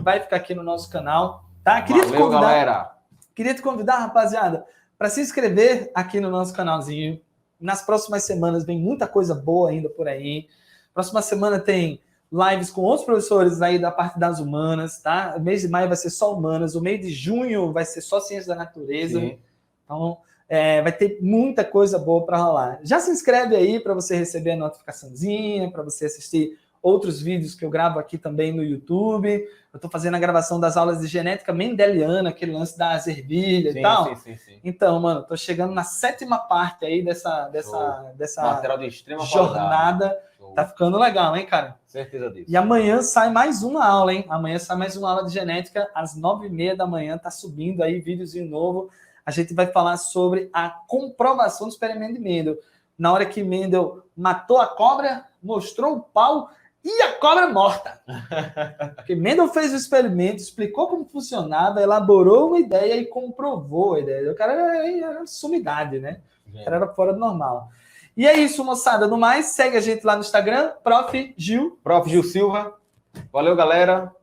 Vai ficar aqui no nosso canal, tá? Valeu, galera. Queria te convidar, rapaziada, para se inscrever aqui no nosso canalzinho. Nas próximas semanas vem muita coisa boa ainda por aí. Próxima semana tem lives com outros professores aí da parte das humanas, tá? O mês de maio vai ser só humanas, o mês de junho vai ser só ciências da natureza. Sim. Então, vai ter muita coisa boa para rolar. Já se inscreve aí para você receber a notificaçãozinha, para você assistir outros vídeos que eu gravo aqui também no YouTube. Eu estou fazendo a gravação das aulas de genética mendeliana, aquele lance das ervilhas e tal. Sim. Então, mano, estou chegando na 7ª parte aí dessa material de extrema jornada. Tá ficando legal, hein, cara? Certeza disso. E amanhã sai mais uma aula, hein? Amanhã sai mais uma aula de genética às 9h30 da manhã. Tá subindo aí videozinho novo. A gente vai falar sobre a comprovação do experimento de Mendel. Na hora que Mendel matou a cobra, mostrou o pau e a cobra morta. Porque Mendel fez o experimento, explicou como funcionava, elaborou uma ideia e comprovou a ideia. O cara era sumidade, né? O cara era fora do normal. E é isso, moçada. No mais, segue a gente lá no Instagram, Prof. Gil Silva. Valeu, galera.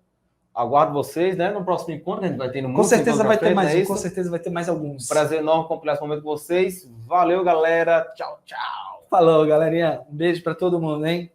Aguardo vocês, né? No próximo encontro, a gente vai ter no Com certeza vai ter mais um, com certeza vai ter mais alguns. Prazer enorme compartilhar esse momento com vocês. Valeu, galera. Tchau, tchau. Falou, galerinha. Um beijo para todo mundo, hein?